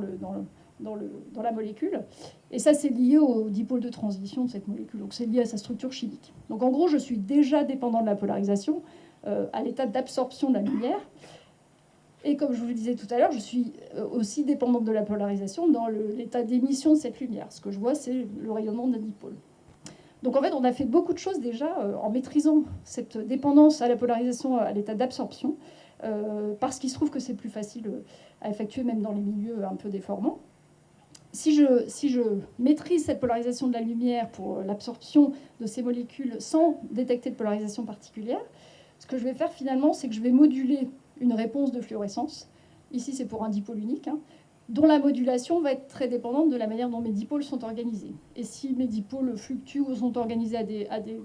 la molécule. Et ça, c'est lié au dipôle de transition de cette molécule. Donc, c'est lié à sa structure chimique. Donc, en gros, je suis déjà dépendant de la polarisation à l'état d'absorption de la lumière. Et comme je vous le disais tout à l'heure, je suis aussi dépendante de la polarisation dans l'état d'émission de cette lumière. Ce que je vois, c'est le rayonnement d'un dipôle. Donc, en fait, on a fait beaucoup de choses déjà en maîtrisant cette dépendance à la polarisation à l'état d'absorption, parce qu'il se trouve que c'est plus facile à effectuer même dans les milieux un peu déformants. Si je maîtrise cette polarisation de la lumière pour l'absorption de ces molécules sans détecter de polarisation particulière, ce que je vais faire finalement, c'est que je vais moduler une réponse de fluorescence. Ici, c'est pour un dipôle unique, hein, dont la modulation va être très dépendante de la manière dont mes dipôles sont organisés. Et si mes dipôles fluctuent ou sont organisés à des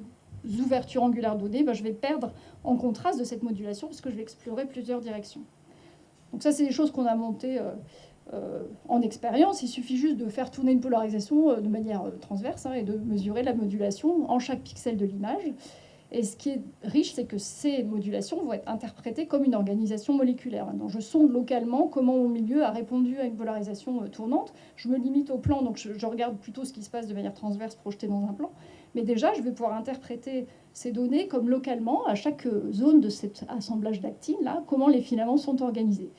ouvertures angulaires données, je vais perdre en contraste de cette modulation parce que je vais explorer plusieurs directions. Donc ça, c'est des choses qu'on a montées en expérience. Il suffit juste de faire tourner une polarisation de manière transverse, hein, et de mesurer la modulation en chaque pixel de l'image. Et ce qui est riche, c'est que ces modulations vont être interprétées comme une organisation moléculaire. Donc je sonde localement comment mon milieu a répondu à une polarisation tournante. Je me limite au plan, donc je regarde plutôt ce qui se passe de manière transverse projetée dans un plan. Mais déjà, je vais pouvoir interpréter ces données comme localement, à chaque zone de cet assemblage d'actines, là, comment les filaments sont organisés.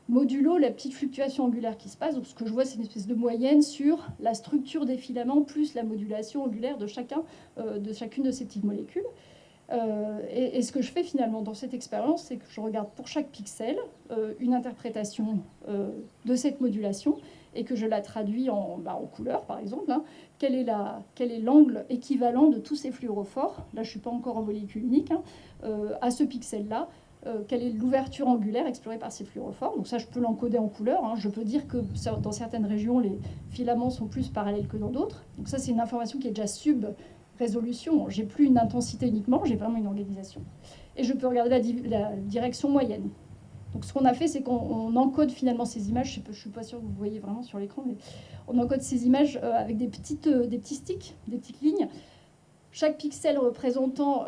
Modulo la petite fluctuation angulaire qui se passe. Donc ce que je vois, c'est une espèce de moyenne sur la structure des filaments plus la modulation angulaire de chacune de ces petites molécules. Et ce que je fais finalement dans cette expérience, c'est que je regarde pour chaque pixel une interprétation de cette modulation et que je la traduis en couleur, par exemple. Hein. Quel est l'angle équivalent de tous ces fluorophores? Là, je ne suis pas encore en molécule unique, hein, à ce pixel-là. Quelle est l'ouverture angulaire explorée par ces fluorophores. Donc ça, je peux l'encoder en couleur. Hein. Je peux dire que dans certaines régions, les filaments sont plus parallèles que dans d'autres. Donc ça, c'est une information qui est déjà sub-résolution. J'ai plus une intensité uniquement, j'ai vraiment une organisation. Et je peux regarder la direction moyenne. Donc ce qu'on a fait, c'est qu'on encode finalement ces images. Je ne suis pas sûre que vous voyez vraiment sur l'écran, mais on encode ces images avec des petits sticks, des petites lignes. Chaque pixel représentant,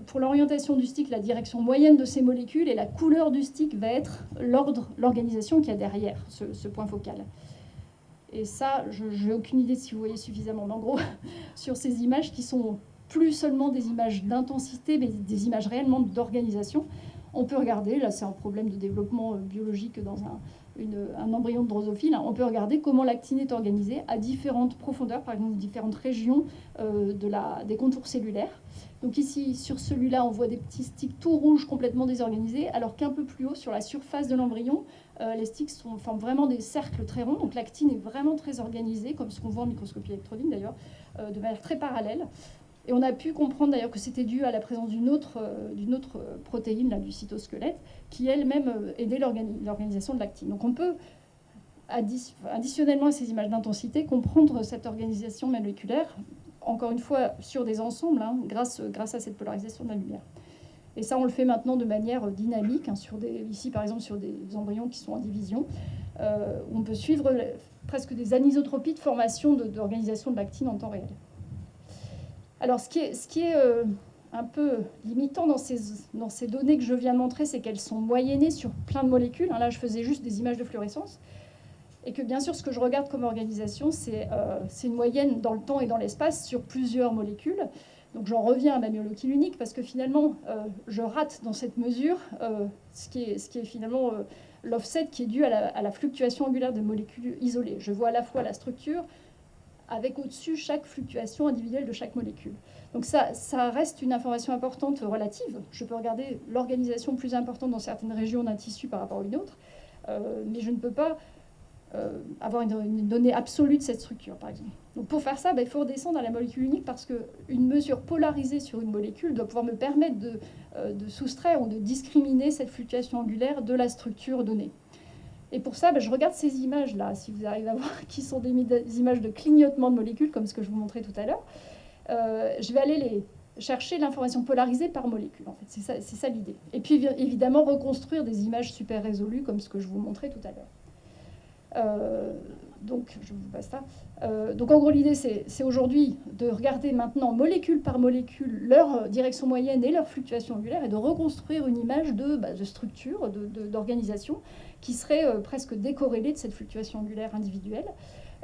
pour l'orientation du stick, la direction moyenne de ces molécules, et la couleur du stick va être l'organisation qu'il y a derrière ce point focal. Et ça, je n'ai aucune idée si vous voyez suffisamment. Mais en gros, sur ces images qui sont plus seulement des images d'intensité, mais des images réellement d'organisation, on peut regarder, là c'est un problème de développement biologique un embryon de drosophile, on peut regarder comment l'actine est organisée à différentes profondeurs, par exemple différentes régions des contours cellulaires. Donc ici, sur celui-là, on voit des petits sticks tout rouges complètement désorganisés, alors qu'un peu plus haut, sur la surface de l'embryon, les sticks forment vraiment des cercles très ronds. Donc l'actine est vraiment très organisée, comme ce qu'on voit en microscopie électronique d'ailleurs, de manière très parallèle. Et on a pu comprendre d'ailleurs que c'était dû à la présence d'une autre protéine, là, du cytosquelette, qui elle-même aidait l'organisation de l'actine. Donc on peut, additionnellement à ces images d'intensité, comprendre cette organisation moléculaire, encore une fois sur des ensembles, grâce à cette polarisation de la lumière. Et ça, on le fait maintenant de manière dynamique, ici par exemple sur des embryons qui sont en division, où on peut suivre presque des anisotropies de formation d'organisation de l'actine en temps réel. Alors, ce qui est un peu limitant dans ces données que je viens de montrer, c'est qu'elles sont moyennées sur plein de molécules. Là, je faisais juste des images de fluorescence. Et que, bien sûr, ce que je regarde comme organisation, c'est une moyenne dans le temps et dans l'espace sur plusieurs molécules. Donc, j'en reviens à ma molécule unique, parce que finalement, je rate dans cette mesure ce qui est finalement l'offset qui est dû à la fluctuation angulaire des molécules isolées. Je vois à la fois la structure, avec au-dessus chaque fluctuation individuelle de chaque molécule. Donc ça reste une information importante relative. Je peux regarder l'organisation plus importante dans certaines régions d'un tissu par rapport à une autre, mais je ne peux pas avoir une donnée absolue de cette structure, par exemple. Donc pour faire ça, il faut redescendre à la molécule unique, parce qu'une mesure polarisée sur une molécule doit pouvoir me permettre de soustraire ou de discriminer cette fluctuation angulaire de la structure donnée. Et pour ça, je regarde ces images-là, si vous arrivez à voir, qui sont des images de clignotement de molécules, comme ce que je vous montrais tout à l'heure. Je vais aller chercher l'information polarisée par molécule, en fait. C'est ça l'idée. Et puis, évidemment, reconstruire des images super résolues, comme ce que je vous montrais tout à l'heure. Donc, je vous passe ça. Donc, en gros, l'idée, c'est aujourd'hui de regarder maintenant, molécule par molécule, leur direction moyenne et leur fluctuation angulaire, et de reconstruire une image de structure, d'organisation, qui serait presque décorrélée de cette fluctuation angulaire individuelle,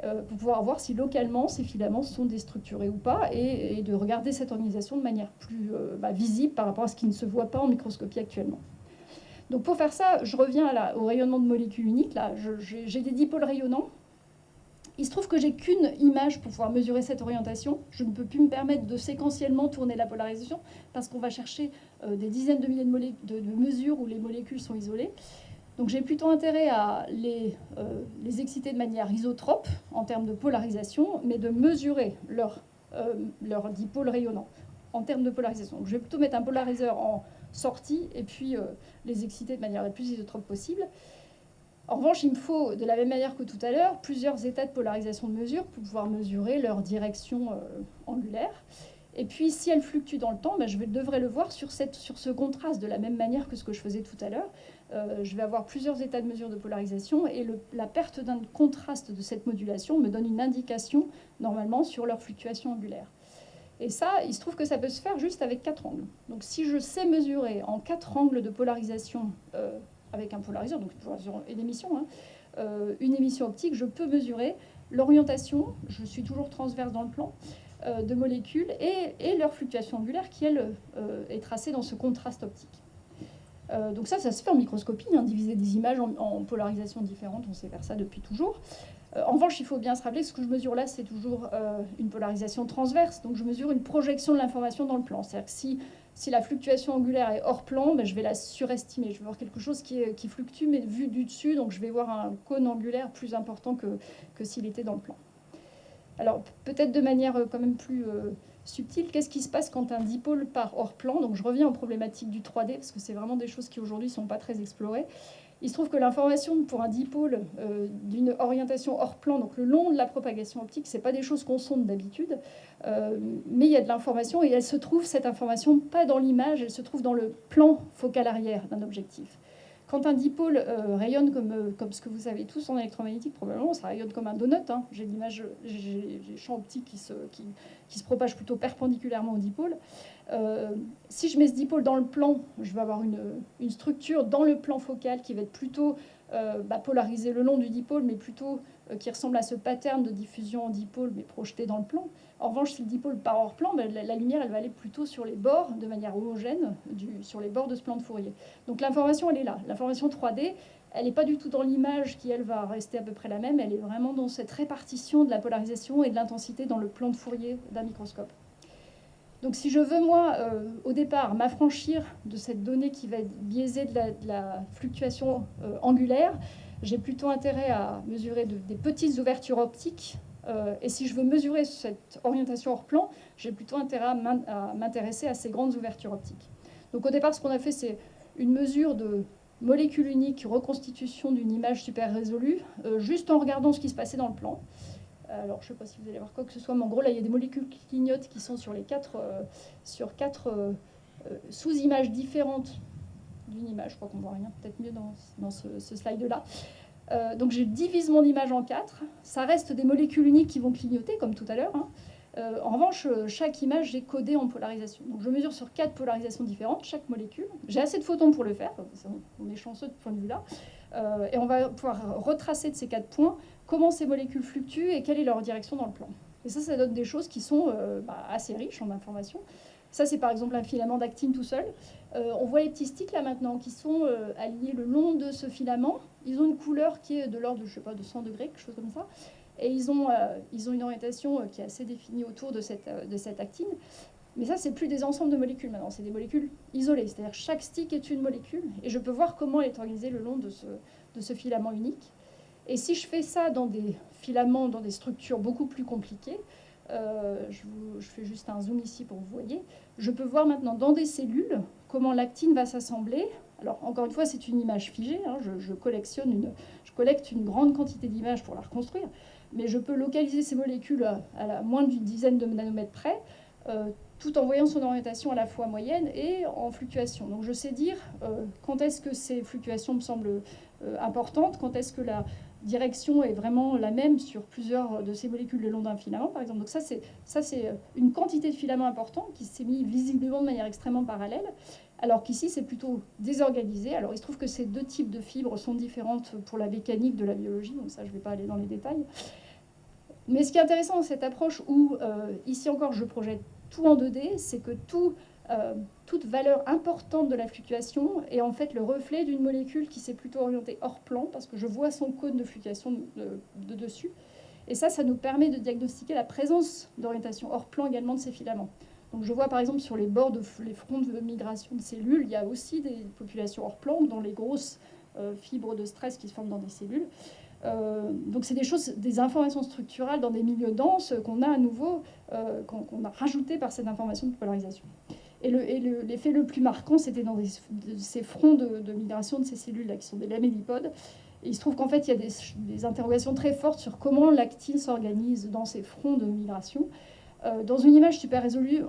pour pouvoir voir si localement ces filaments sont déstructurés ou pas, et de regarder cette organisation de manière plus visible par rapport à ce qui ne se voit pas en microscopie actuellement. Donc pour faire ça, je reviens au rayonnement de molécules uniques. Là, j'ai des dipôles rayonnants. Il se trouve que j'ai qu'une image pour pouvoir mesurer cette orientation. Je ne peux plus me permettre de séquentiellement tourner la polarisation, parce qu'on va chercher des dizaines de milliers de mesures où les molécules sont isolées. Donc j'ai plutôt intérêt à les exciter de manière isotrope en termes de polarisation, mais de mesurer leur dipôle rayonnant en termes de polarisation. Donc je vais plutôt mettre un polariseur en sortie et puis les exciter de manière la plus isotrope possible. En revanche, il me faut, de la même manière que tout à l'heure, plusieurs états de polarisation de mesure pour pouvoir mesurer leur direction angulaire. Et puis, si elles fluctuent dans le temps, je devrais le voir sur ce contraste, de la même manière que ce que je faisais tout à l'heure. Je vais avoir plusieurs états de mesure de polarisation, et la perte d'un contraste de cette modulation me donne une indication, normalement, sur leur fluctuation angulaire. Et ça, il se trouve que ça peut se faire juste avec 4 angles. Donc, si je sais mesurer en 4 angles de polarisation avec un polariseur, donc une émission, une émission optique, je peux mesurer l'orientation, je suis toujours transverse dans le plan, de molécules et leur fluctuation angulaire qui, elle, est tracée dans ce contraste optique. Donc ça se fait en microscopie, diviser des images en polarisations différentes, on sait faire ça depuis toujours. En revanche, il faut bien se rappeler que ce que je mesure là, c'est toujours une polarisation transverse, donc je mesure une projection de l'information dans le plan. C'est-à-dire que si la fluctuation angulaire est hors plan, je vais la surestimer. Je vais voir quelque chose qui fluctue, mais vu du dessus, donc je vais voir un cône angulaire plus important que s'il était dans le plan. Alors, peut-être de manière quand même plus subtile, qu'est-ce qui se passe quand un dipôle part hors plan? Donc, je reviens aux problématiques du 3D, parce que c'est vraiment des choses qui, aujourd'hui, ne sont pas très explorées. Il se trouve que l'information pour un dipôle d'une orientation hors plan, donc le long de la propagation optique, ce n'est pas des choses qu'on sonde d'habitude, mais il y a de l'information, et elle se trouve, cette information, pas dans l'image, elle se trouve dans le plan focal arrière d'un objectif. Quand un dipôle rayonne comme ce que vous savez tous en électromagnétique, probablement, ça rayonne comme un donut. J'ai des champs optiques qui se propagent plutôt perpendiculairement au dipôle. Si je mets ce dipôle dans le plan, je vais avoir une structure dans le plan focal qui va être plutôt polarisée le long du dipôle, mais plutôt qui ressemble à ce pattern de diffusion en dipôle, mais projeté dans le plan. En revanche, si le dipôle part hors plan, la lumière elle va aller plutôt sur les bords, de manière homogène, sur les bords de ce plan de Fourier. Donc l'information, elle est là. L'information 3D, elle n'est pas du tout dans l'image qui, elle, va rester à peu près la même. Elle est vraiment dans cette répartition de la polarisation et de l'intensité dans le plan de Fourier d'un microscope. Donc si je veux, moi, au départ, m'affranchir de cette donnée qui va être biaisée de la fluctuation angulaire, j'ai plutôt intérêt à mesurer des petites ouvertures optiques. Et si je veux mesurer cette orientation hors plan, j'ai plutôt intérêt à m'intéresser à ces grandes ouvertures optiques. Donc au départ, ce qu'on a fait, c'est une mesure de molécule unique, reconstitution d'une image super résolue, juste en regardant ce qui se passait dans le plan. Alors, je ne sais pas si vous allez voir quoi que ce soit, mais en gros, là, il y a des molécules qui clignotent qui sont sur quatre sous-images différentes d'une image. Je crois qu'on ne voit rien, peut-être mieux dans ce slide-là. Donc, je divise mon image en 4. Ça reste des molécules uniques qui vont clignoter, comme tout à l'heure. En revanche, chaque image est codée en polarisation. Donc, je mesure sur 4 polarisations différentes, chaque molécule. J'ai assez de photons pour le faire. On est chanceux de ce point de vue-là. Et on va pouvoir retracer de ces 4 points comment ces molécules fluctuent et quelle est leur direction dans le plan. Et ça donne des choses qui sont assez riches en informations. Ça, c'est par exemple un filament d'actine tout seul. On voit les petits sticks là maintenant qui sont alignés le long de ce filament. Ils ont une couleur qui est de l'ordre de, je sais pas, de 100 degrés, quelque chose comme ça. Et ils ont une orientation qui est assez définie autour de cette actine. Mais ça, c'est plus des ensembles de molécules maintenant, c'est des molécules isolées. C'est-à-dire chaque stick est une molécule et je peux voir comment elle est organisée le long de ce filament unique. Et si je fais ça dans des filaments, dans des structures beaucoup plus compliquées, je fais juste un zoom ici pour que vous voyez, je peux voir maintenant dans des cellules comment l'actine va s'assembler. Alors, encore une fois, c'est une image figée. Je collecte une grande quantité d'images pour la reconstruire, mais je peux localiser ces molécules à moins d'une dizaine de nanomètres près, tout en voyant son orientation à la fois moyenne et en fluctuation. Donc je sais dire quand est-ce que ces fluctuations me semblent importantes, quand est-ce que la direction est vraiment la même sur plusieurs de ces molécules le long d'un filament, par exemple. Donc ça, c'est une quantité de filaments importants qui s'est mis visiblement de manière extrêmement parallèle, alors qu'ici, c'est plutôt désorganisé. Alors il se trouve que ces deux types de fibres sont différentes pour la mécanique de la biologie, donc ça, je ne vais pas aller dans les détails. Mais ce qui est intéressant dans cette approche où, ici encore, je projette tout en 2D, c'est que toute valeur importante de la fluctuation est en fait le reflet d'une molécule qui s'est plutôt orientée hors plan, parce que je vois son cône de fluctuation de dessus. Et ça nous permet de diagnostiquer la présence d'orientation hors plan également de ces filaments. Donc je vois par exemple sur les bords, les fronts de migration de cellules, il y a aussi des populations hors plan, dans les grosses fibres de stress qui se forment dans des cellules. Donc c'est des informations structurales dans des milieux denses qu'on a à nouveau, qu'on a rajouté par cette information de polarisation. Et l'effet le plus marquant, c'était dans ces fronts de migration de ces cellules-là, qui sont des lamellipodes. Et il se trouve qu'en fait, il y a des interrogations très fortes sur comment l'actine s'organise dans ces fronts de migration. Dans une image super résolue,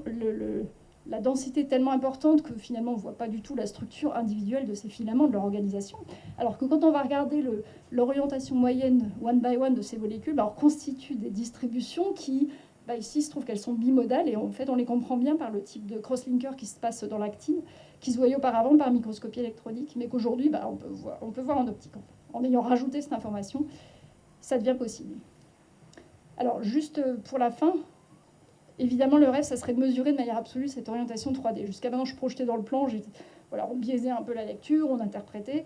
la densité est tellement importante que finalement on ne voit pas du tout la structure individuelle de ces filaments, de leur organisation. Alors que quand on va regarder l'orientation moyenne one by one de ces molécules, on constitue des distributions qui, ici, il se trouve qu'elles sont bimodales et en fait on les comprend bien par le type de crosslinker qui se passe dans l'actine, qui se voyait auparavant par microscopie électronique, mais qu'aujourd'hui on peut voir en optique. En ayant rajouté cette information, ça devient possible. Alors juste pour la fin, évidemment, le rêve, ça serait de mesurer de manière absolue cette orientation 3D. Jusqu'à maintenant, je projetais dans le plan, on biaisait un peu la lecture, on interprétait.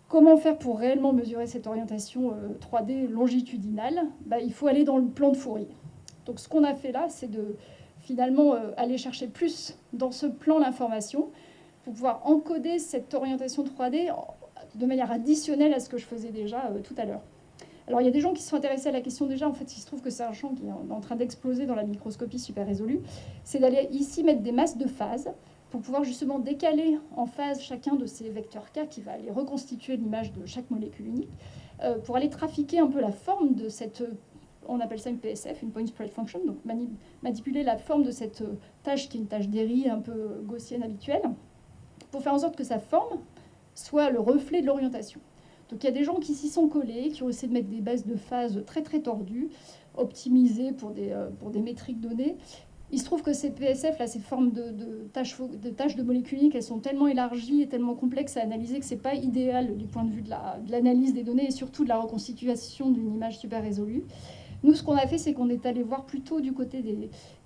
Comment faire pour réellement mesurer cette orientation 3D longitudinale ? Il faut aller dans le plan de Fourier. Donc, ce qu'on a fait là, c'est de finalement aller chercher plus dans ce plan l'information pour pouvoir encoder cette orientation 3D de manière additionnelle à ce que je faisais déjà tout à l'heure. Alors, il y a des gens qui se sont intéressés à la question déjà. En fait, il se trouve que c'est un champ qui est en train d'exploser dans la microscopie super résolue. C'est d'aller ici mettre des masses de phase pour pouvoir justement décaler en phase chacun de ces vecteurs K qui va aller reconstituer l'image de chaque molécule unique pour aller trafiquer un peu la forme de cette... On appelle ça une PSF, une Point Spread Function, donc manipuler la forme de cette tâche qui est une tâche d'Airy un peu gaussienne habituelle pour faire en sorte que sa forme soit le reflet de l'orientation. Donc il y a des gens qui s'y sont collés, qui ont essayé de mettre des bases de phase très très tordues, optimisées pour des métriques données. Il se trouve que ces PSF, là, ces formes de tâches de molécules uniques, elles sont tellement élargies et tellement complexes à analyser que ce n'est pas idéal du point de vue de l'analyse des données et surtout de la reconstitution d'une image super résolue. Nous, ce qu'on a fait, c'est qu'on est allé voir plutôt du côté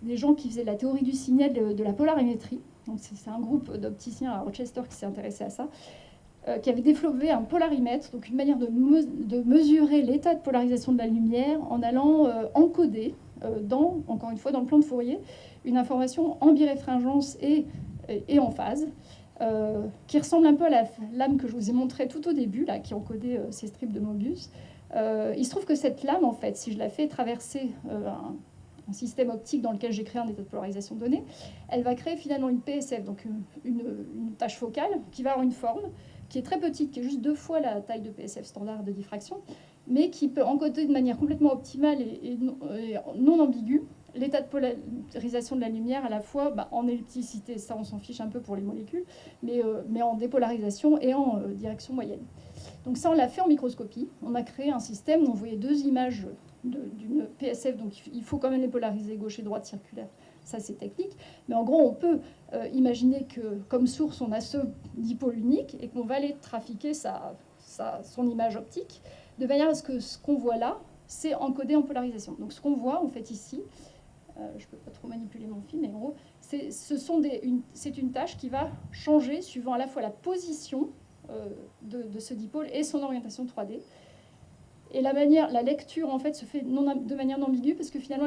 des gens qui faisaient la théorie du signal de la polarimétrie. Donc c'est un groupe d'opticiens à Rochester qui s'est intéressé à ça. qui avait développé un polarimètre, donc une manière de mesurer l'état de polarisation de la lumière en allant encoder encore une fois, dans le plan de Fourier, une information en biréfringence et en phase, qui ressemble un peu à la lame que je vous ai montrée tout au début, là, qui encodait ces strips de Mobius. Il se trouve que cette lame, en fait, si je la fais traverser un système optique dans lequel j'ai créé un état de polarisation donné, elle va créer finalement une PSF, donc une tache focale qui va avoir une forme qui est très petite, qui est juste 2 fois la taille de PSF standard de diffraction, mais qui peut encoder de manière complètement optimale et non ambiguë l'état de polarisation de la lumière, à la fois en ellipticité, ça on s'en fiche un peu pour les molécules, mais en dépolarisation et en direction moyenne. Donc ça, on l'a fait en microscopie. On a créé un système où on voyait 2 images d'une PSF, donc il faut quand même les polariser gauche et droite circulaire. Ça, c'est technique. Mais en gros, on peut imaginer que, comme source, on a ce dipôle unique et qu'on va aller trafiquer son image optique, de manière à ce que ce qu'on voit là, c'est encodé en polarisation. Donc ce qu'on voit, en fait, ici, je ne peux pas trop manipuler mon film, mais en gros, c'est une tâche qui va changer suivant à la fois la position de ce dipôle et son orientation 3D. Et la lecture, en fait, se fait de manière non ambiguë, parce que finalement,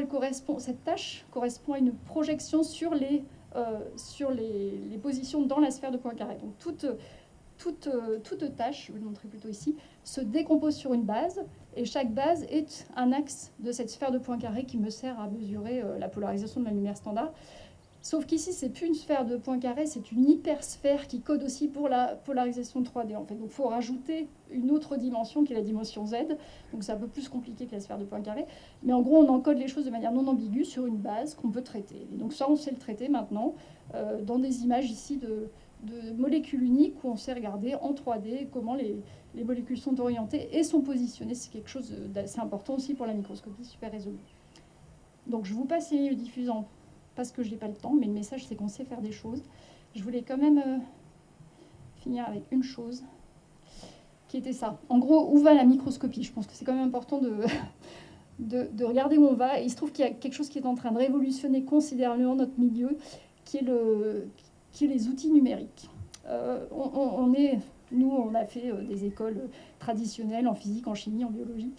cette tâche correspond à une projection sur les positions dans la sphère de Poincaré. Donc, toute tâche, je vais le montrer plutôt ici, se décompose sur une base, et chaque base est un axe de cette sphère de Poincaré qui me sert à mesurer la polarisation de ma lumière standard. Sauf qu'ici, c'est plus une sphère de Poincaré, c'est une hypersphère qui code aussi pour la polarisation 3D, en fait. Donc, il faut rajouter une autre dimension qui est la dimension Z. Donc, c'est un peu plus compliqué que la sphère de Poincaré. Mais en gros, on encode les choses de manière non ambiguë sur une base qu'on peut traiter. Et donc, ça, on sait le traiter maintenant dans des images ici de molécules uniques où on sait regarder en 3D comment les molécules sont orientées et sont positionnées. C'est quelque chose d'assez important aussi pour la microscopie super résolue. Donc, je vous passe les milieux diffusants parce que je n'ai pas le temps, mais le message, c'est qu'on sait faire des choses. Je voulais quand même finir avec une chose, qui était ça. En gros, où va la microscopie? Je pense que c'est quand même important de regarder où on va. Et il se trouve qu'il y a quelque chose qui est en train de révolutionner considérablement notre milieu, qui est les outils numériques. Nous, on a fait des écoles traditionnelles en physique, en chimie, en biologie.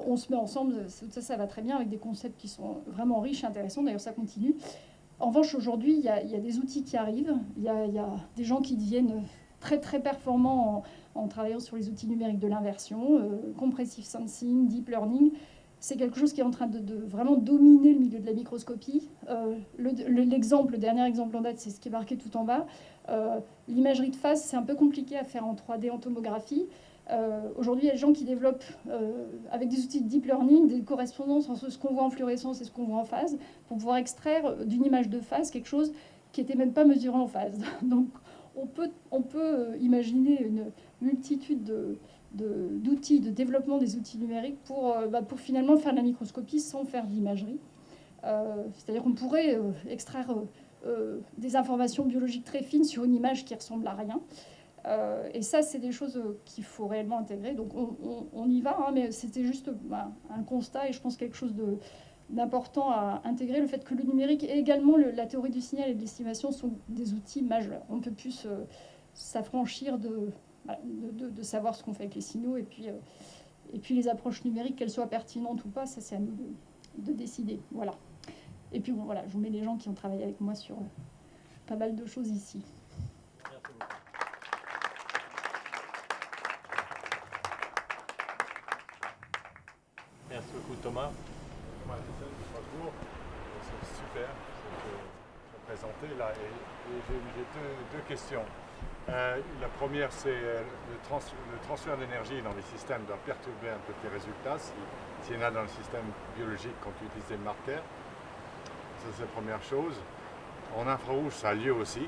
On se met ensemble, ça va très bien, avec des concepts qui sont vraiment riches et intéressants. D'ailleurs, ça continue. En revanche, aujourd'hui, il y a des outils qui arrivent. Il y a des gens qui deviennent très, très performants en travaillant sur les outils numériques de l'inversion, compressive sensing, deep learning. C'est quelque chose qui est en train de vraiment dominer le milieu de la microscopie. Le dernier exemple en date, c'est ce qui est marqué tout en bas. L'imagerie de phase, c'est un peu compliqué à faire en 3D en tomographie. Aujourd'hui, il y a des gens qui développent, avec des outils de deep learning, des correspondances entre ce qu'on voit en fluorescence et ce qu'on voit en phase, pour pouvoir extraire d'une image de phase quelque chose qui n'était même pas mesuré en phase. Donc, on peut imaginer une multitude d'outils, de développement des outils numériques pour finalement faire de la microscopie sans faire d'imagerie. C'est-à-dire qu'on pourrait extraire des informations biologiques très fines sur une image qui ressemble à rien. Et ça, c'est des choses qu'il faut réellement intégrer. Donc on y va, hein, mais c'était juste un constat et je pense quelque chose d'important à intégrer, le fait que le numérique et également la théorie du signal et de l'estimation sont des outils majeurs. On ne peut plus s'affranchir de savoir ce qu'on fait avec les signaux et puis les approches numériques, qu'elles soient pertinentes ou pas, ça c'est à nous de décider. Voilà. Et puis bon, voilà, je vous mets les gens qui ont travaillé avec moi sur pas mal de choses ici. Merci beaucoup Thomas. Bonjour, c'est super ce que tu as présenté là et j'ai deux questions. La première, c'est le transfert d'énergie dans les systèmes doit perturber un peu tes résultats s'il y en a dans le système biologique quand tu utilises des marqueurs. Ça, c'est la première chose. En infrarouge, ça a lieu aussi.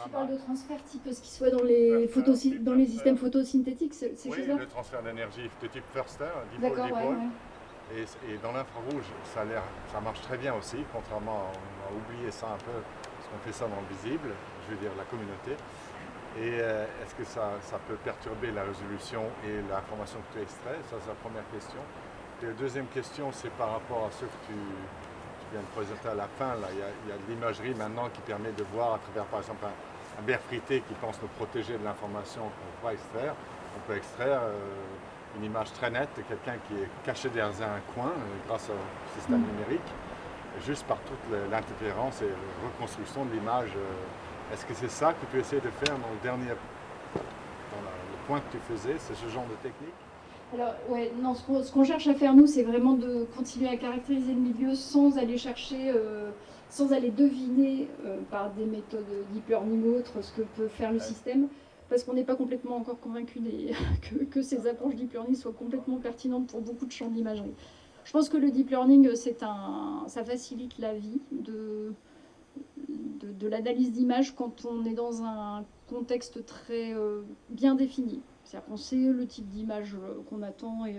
Tu parles de transfert type ce qui soit dans les systèmes photosynthétiques, ces choses-là? Oui, le transfert d'énergie de type Förster, dipôle. Ouais. Et dans l'infrarouge, ça marche très bien aussi, contrairement on a oublié ça un peu, parce qu'on fait ça dans le visible, je veux dire la communauté. Et est-ce que ça peut perturber la résolution et l'information que tu extrais? Ça, c'est la première question. Et la deuxième question, c'est par rapport à ce que tu viens de présenter à la fin. Là, il y a de l'imagerie maintenant qui permet de voir à travers, par exemple, un beurre frité qui pense nous protéger de l'information qu'on va extraire, on peut extraire une image très nette de quelqu'un qui est caché derrière un coin grâce au système numérique, juste par toute l'interférence et la reconstruction de l'image. Est-ce que c'est ça que tu essaies de faire dans le point que tu faisais, c'est ce genre de technique? Alors, ouais, non, ce qu'on cherche à faire, nous, c'est vraiment de continuer à caractériser le milieu sans aller chercher, sans aller deviner par des méthodes deep learning ou autres ce que peut faire le système, parce qu'on n'est pas complètement encore convaincu que ces approches deep learning soient complètement pertinentes pour beaucoup de champs d'imagerie. Je pense que le deep learning, ça facilite la vie de l'analyse d'image quand on est dans un contexte très bien défini. C'est-à-dire qu'on sait le type d'image qu'on attend et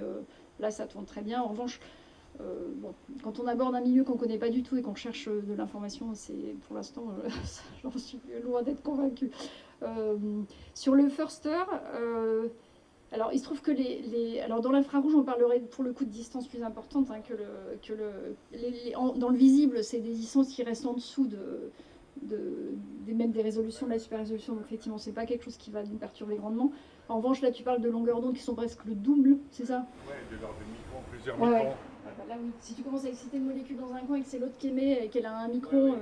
là ça tourne très bien. En revanche, quand on aborde un milieu qu'on ne connaît pas du tout et qu'on cherche de l'information, pour l'instant, j'en suis loin d'être convaincue. Sur le Forster, alors il se trouve que alors dans l'infrarouge, on parlerait pour le coup de distance plus importante hein, dans le visible, c'est des distances qui restent en dessous même des résolutions de la super résolution, donc effectivement c'est pas quelque chose qui va nous perturber grandement. En revanche là tu parles de longueurs d'onde qui sont presque le double, c'est ça? Oui, de l'ordre de microns, plusieurs microns. Là oui, si tu commences à exciter une molécule dans un coin et que c'est l'autre qui émet et qu'elle a un micron,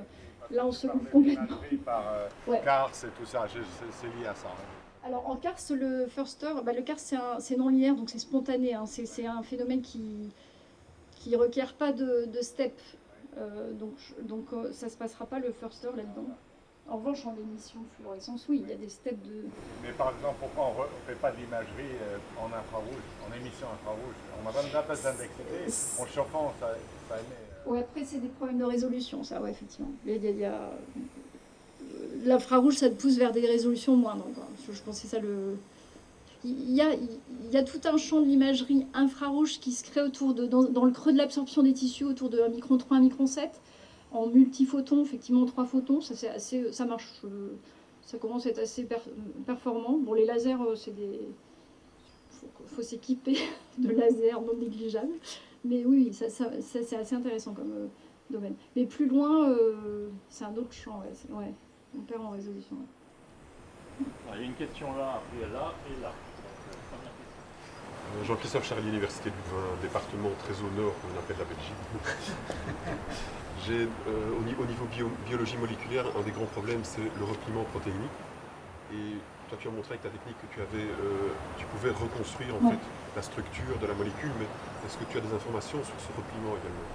là on se loupe complètement. Par Cars et tout ça, c'est lié à ça. Alors en Cars, le Forster, le Cars c'est non linéaire, donc c'est spontané, hein, c'est un phénomène qui requiert pas de step. Donc ça ne se passera pas le Forster là-dedans. En revanche, en émission fluorescence, oui, il y a des steps de... Mais par exemple, pourquoi on ne fait pas de l'imagerie en infrarouge, en émission infrarouge? On n'a pas besoin d'exciter, en chauffant, ça émet... Ouais, après, c'est des problèmes de résolution, ça, ouais, effectivement. L'infrarouge, ça te pousse vers des résolutions moindres. Quoi. Je pense que c'est ça le... Il y a tout un champ de l'imagerie infrarouge qui se crée dans le creux de l'absorption des tissus, autour de 1 micron 3, 1 micron 7, en multiphotons, effectivement 3 photons, ça marche, ça commence à être assez performant. Bon, les lasers, faut s'équiper de lasers non négligeables, mais oui, ça c'est assez intéressant comme domaine. Mais plus loin, c'est un autre champ, ouais, on perd en résolution. Ouais. Il y a une question là, après là et là. Jean-Christophe Charlier, Université du Vin, département très au nord qu'on appelle la Belgique. Au niveau biologie moléculaire, un des grands problèmes, c'est le repliement protéinique. Et toi, tu as montré avec ta technique que tu pouvais reconstruire en fait la structure de la molécule, mais est-ce que tu as des informations sur ce repliement également?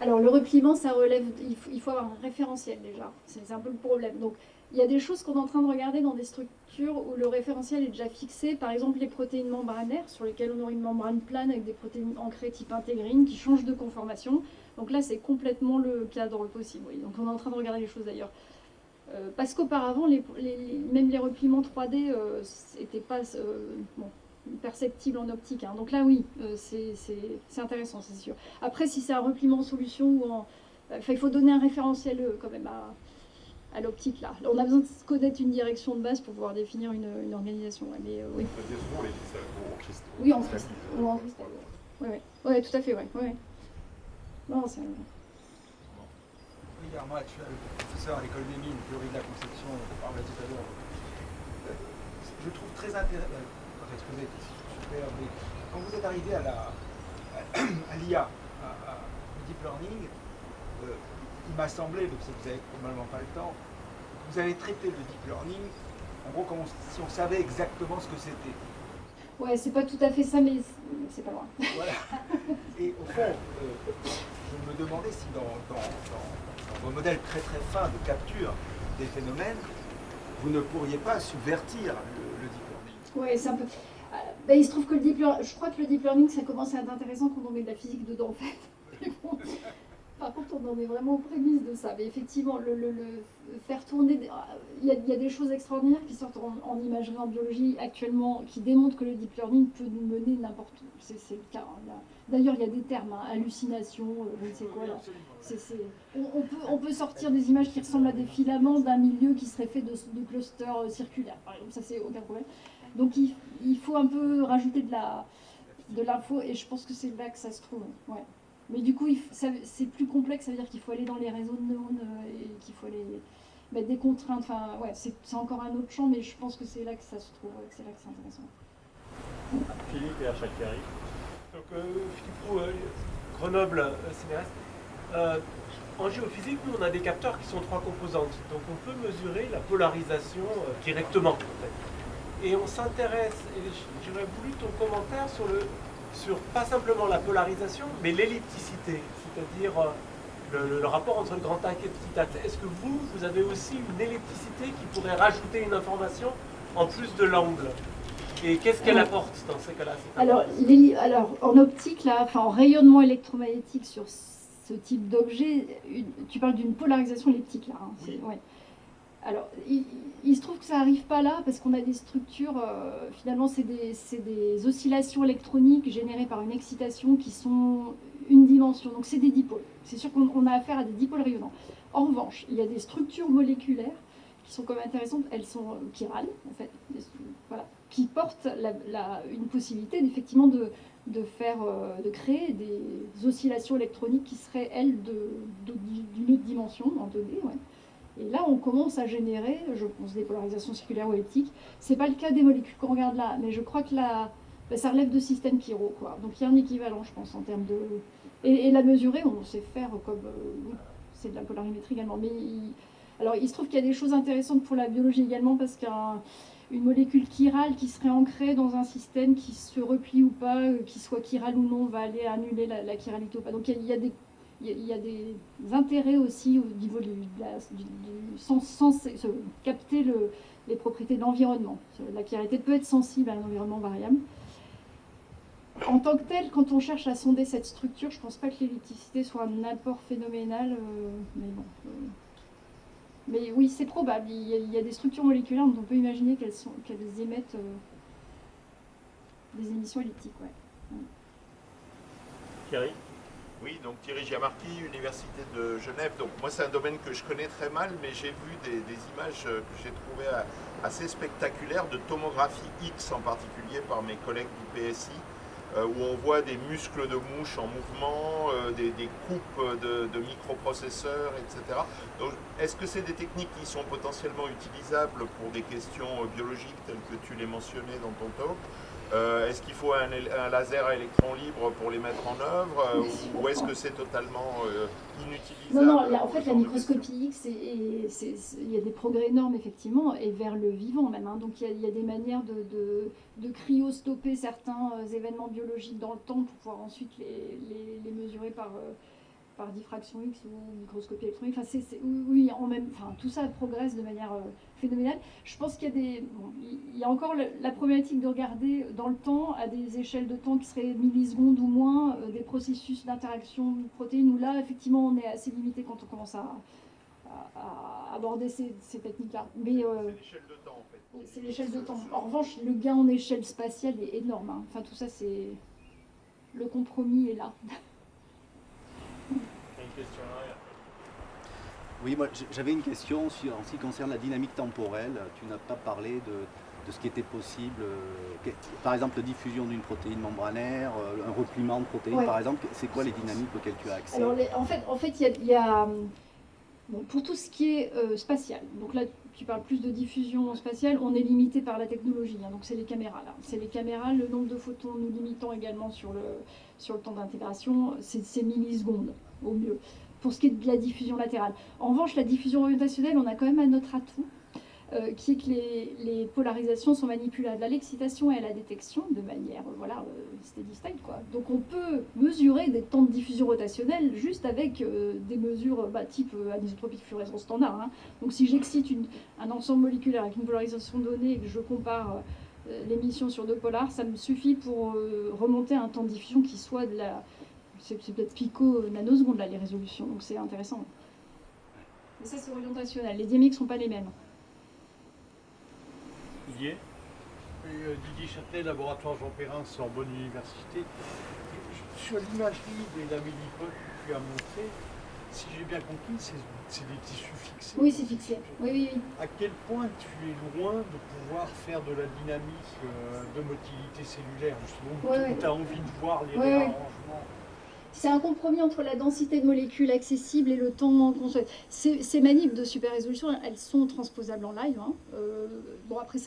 Alors le repliement, ça relève, il faut avoir un référentiel déjà, c'est un peu le problème. Donc il y a des choses qu'on est en train de regarder dans des structures où le référentiel est déjà fixé, par exemple les protéines membranaires, sur lesquelles on aurait une membrane plane avec des protéines ancrées type intégrine qui changent de conformation. Donc là c'est complètement le cadre possible, oui. Donc on est en train de regarder les choses d'ailleurs. Parce qu'auparavant, même les repliements 3D n'étaient pas perceptibles en optique. Hein. Donc là, oui, c'est intéressant, c'est sûr. Après, si c'est un repliement en solution ou il faut donner un référentiel quand même à l'optique là. On a besoin de connaître une direction de base pour pouvoir définir une organisation. Ouais, mais, oui. Oui, en cristal. Ou en cristal. Oui, tout à fait, oui. Non, c'est... Moi, je suis professeur à l'école des mines, théorie de la conception, on parlait tout à l'heure. Je trouve très intéressant, mais quand vous êtes arrivé à l'IA, au deep learning, il m'a semblé, donc vous n'avez probablement pas le temps, vous avez traité le deep learning, en gros, comme si on savait exactement ce que c'était. Ouais, c'est pas tout à fait ça, mais c'est pas loin. Voilà. Et au fond, je me demandais si dans vos modèles très très fins de capture des phénomènes, vous ne pourriez pas subvertir le deep learning. Oui, c'est un peu... il se trouve que je crois que le deep learning, ça commence à être intéressant quand on met de la physique dedans, en fait. Par contre, on en est vraiment aux prémices de ça. Mais effectivement, le faire tourner... Il y a des choses extraordinaires qui sortent en imagerie, en biologie actuellement, qui démontrent que le deep learning peut nous mener n'importe où. C'est le cas. Hein. D'ailleurs, il y a des termes, hein, hallucination, je ne sais quoi. Là. On peut sortir des images qui ressemblent à des filaments d'un milieu qui serait fait de clusters circulaires. Par exemple, ça, c'est aucun problème. Donc, il faut un peu rajouter de l'info, et je pense que c'est là que ça se trouve. Ouais. Mais du coup, c'est plus complexe, ça veut dire qu'il faut aller dans les réseaux de neurones, et qu'il faut aller... mettre des contraintes. Enfin, ouais, c'est encore un autre champ, mais je pense que c'est là que ça se trouve, que c'est là que c'est intéressant. Philippe et Achakari. Donc, Philippe, Grenoble, CNRS. En géophysique, nous, on a des capteurs qui sont 3 composantes. Donc, on peut mesurer la polarisation directement, en fait. Et on s'intéresse, et j'aurais voulu ton commentaire sur pas simplement la polarisation, mais l'ellipticité, c'est-à-dire le rapport entre le grand axe et le petit axe. Est-ce que vous avez aussi une ellipticité qui pourrait rajouter une information en plus de l'angle? Et qu'est-ce qu'elle apporte dans ces cas-là? Alors, en optique, là, enfin, en rayonnement électromagnétique sur ce type d'objet, tu parles d'une polarisation elliptique, là. Hein, oui. Ouais. Alors, il se trouve que ça n'arrive pas là, parce qu'on a des structures, finalement, c'est des oscillations électroniques générées par une excitation qui sont une dimension. Donc, c'est des dipôles. C'est sûr qu'on a affaire à des dipôles rayonnants. En revanche, il y a des structures moléculaires qui sont quand même intéressantes. Elles sont chirales, en fait, voilà, qui portent une possibilité, effectivement, de créer des oscillations électroniques qui seraient, elles, d'une autre dimension, en 2D, ouais. Et là, on commence à générer, je pense, des polarisations circulaires ou elliptiques. Ce n'est pas le cas des molécules qu'on regarde là, mais je crois que ça relève de systèmes chiro, quoi. Donc il y a un équivalent, je pense, en termes de... Et la mesurer, on sait faire comme... oui, c'est de la polarimétrie également. Mais alors, il se trouve qu'il y a des choses intéressantes pour la biologie également, parce qu'une molécule chirale qui serait ancrée dans un système qui se replie ou pas, qui soit chiral ou non, va aller annuler la chiralité ou pas. Donc il y a des intérêts aussi au niveau du sens, capter les propriétés de l'environnement. La chiralité peut être sensible à un environnement variable. En tant que tel, quand on cherche à sonder cette structure, je ne pense pas que l'ellipticité soit un apport phénoménal, mais bon. Mais oui, c'est probable. Il y a des structures moléculaires dont on peut imaginer qu'elles émettent des émissions elliptiques. Ouais. Thierry? Oui, donc Thierry Giamarchi, Université de Genève. Donc moi c'est un domaine que je connais très mal, mais j'ai vu des images que j'ai trouvées assez spectaculaires de tomographie X en particulier par mes collègues du PSI, où on voit des muscles de mouche en mouvement, des coupes de microprocesseurs, etc. Donc est-ce que c'est des techniques qui sont potentiellement utilisables pour des questions biologiques telles que tu les mentionnais dans ton talk? Est-ce qu'il faut un laser à électrons libres pour les mettre en œuvre, ou est-ce que c'est totalement inutilisable? Non, en fait, la microscopie X, il y a des progrès énormes, effectivement, et vers le vivant même. Hein. Donc, il y a des manières de cryostopper certains événements biologiques dans le temps pour pouvoir ensuite les mesurer par diffraction X ou microscopie électronique. Enfin, oui, tout ça progresse de manière phénoménale. Je pense qu'il y a encore la problématique de regarder dans le temps, à des échelles de temps qui seraient millisecondes ou moins, des processus d'interaction protéines, où là, effectivement, on est assez limité quand on commence à aborder ces techniques-là. Mais c'est l'échelle de temps, en fait. C'est l'échelle de temps. En revanche, le gain en échelle spatiale est énorme. Hein. Enfin, tout ça, c'est... Le compromis est là. Une question là, et après. Oui, moi j'avais une question en ce qui concerne la dynamique temporelle. Tu n'as pas parlé de ce qui était possible, par exemple la diffusion d'une protéine membranaire, un repliement de protéines, ouais. Par exemple. C'est quoi les dynamiques auxquelles tu as accès? Alors, en fait, il y a bon, pour tout ce qui est spatial. Donc là, tu parles plus de diffusion spatiale. On est limité par la technologie. Hein, donc c'est les caméras là. C'est les caméras. Le nombre de photons nous limitant également sur le temps d'intégration, c'est millisecondes au mieux. Pour ce qui est de la diffusion latérale. En revanche, la diffusion orientationnelle, on a quand même un autre atout, qui est que les polarisations sont manipulables à l'excitation et à la détection de manière, steady state, quoi. Donc on peut mesurer des temps de diffusion rotationnelle juste avec des mesures type anisotropique fluorescence standard. Hein. Donc si j'excite un ensemble moléculaire avec une polarisation donnée et que je compare l'émission sur 2 polars, ça me suffit pour remonter à un temps de diffusion qui soit de la... C'est peut-être pico-nanosecondes, là, les résolutions, donc c'est intéressant. Mais ça, c'est orientationnel. Les dynamiques ne sont pas les mêmes. Didier Châtelet, laboratoire Jean Perrin, c'est en bonne université. Sur l'imagerie des lamellipores que tu as montré, si j'ai bien compris, c'est des tissus fixés. Oui, c'est fixé. Oui. À quel point tu es loin de pouvoir faire de la dynamique de motilité cellulaire, justement, où tu as envie de voir les réarrangements? C'est un compromis entre la densité de molécules accessibles et le temps qu'on... Ces manipes de super résolution, elles sont transposables en live. Hein. Bon, après,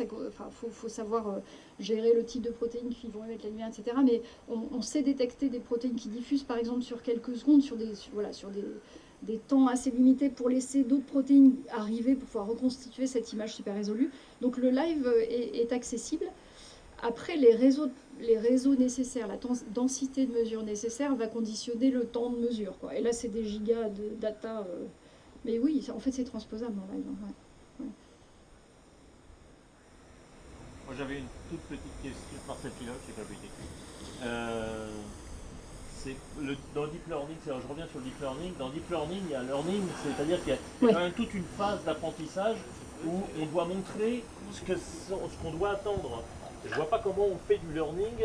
faut savoir gérer le type de protéines qui vont émettre la lumière, etc. Mais on sait détecter des protéines qui diffusent, par exemple, sur quelques secondes, sur des temps assez limités pour laisser d'autres protéines arriver pour pouvoir reconstituer cette image super résolue. Donc le live est accessible. Après, les réseaux nécessaires, la densité de mesure nécessaire va conditionner le temps de mesure, quoi. Et là, c'est des gigas de data. Mais oui, en fait, c'est transposable en live. Ouais. Ouais. Moi, j'avais une toute petite question par cette là, je sais pas dans le deep learning, je reviens sur le deep learning. Dans le deep learning, il y a learning, c'est-à-dire qu'il y a quand même toute une phase d'apprentissage où on doit montrer ce qu'on doit attendre. Je ne vois pas comment on fait du learning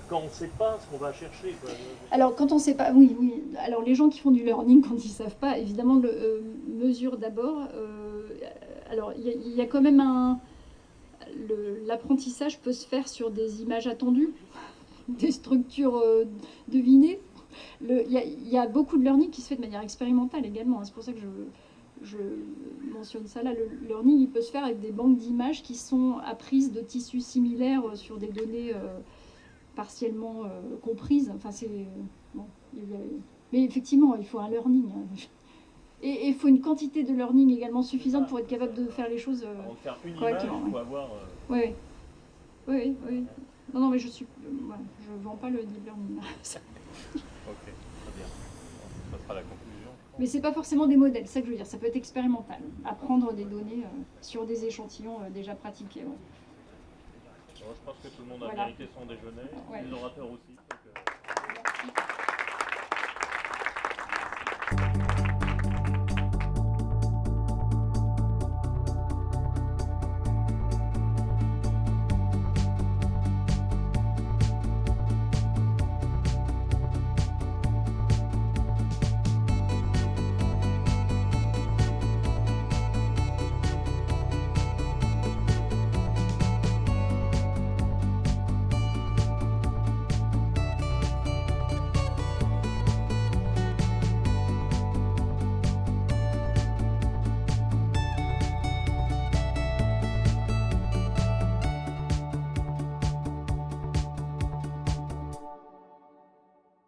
quand on ne sait pas ce qu'on va chercher, quoi. Alors, quand on ne sait pas, oui. Alors, les gens qui font du learning, quand ils ne savent pas, évidemment, mesurent d'abord. Alors, il y a quand même l'apprentissage peut se faire sur des images attendues, des structures devinées. Il y a beaucoup de learning qui se fait de manière expérimentale également. Hein. C'est pour ça que je mentionne ça là. Le learning, il peut se faire avec des banques d'images qui sont apprises de tissus similaires sur des données partiellement comprises. Enfin, bon, mais effectivement, il faut un learning. Hein. Et il faut une quantité de learning également suffisante pour être capable de faire les choses correctement. Il faut avoir... Oui. Non, mais je ne vends pas le deep learning. Ok, très bien. Ça sera la conclusion. Mais c'est pas forcément des modèles, c'est ça que je veux dire. Ça peut être expérimental. Apprendre des données sur des échantillons déjà pratiqués. Ouais. Je pense que tout le monde a mérité son déjeuner, les orateurs aussi.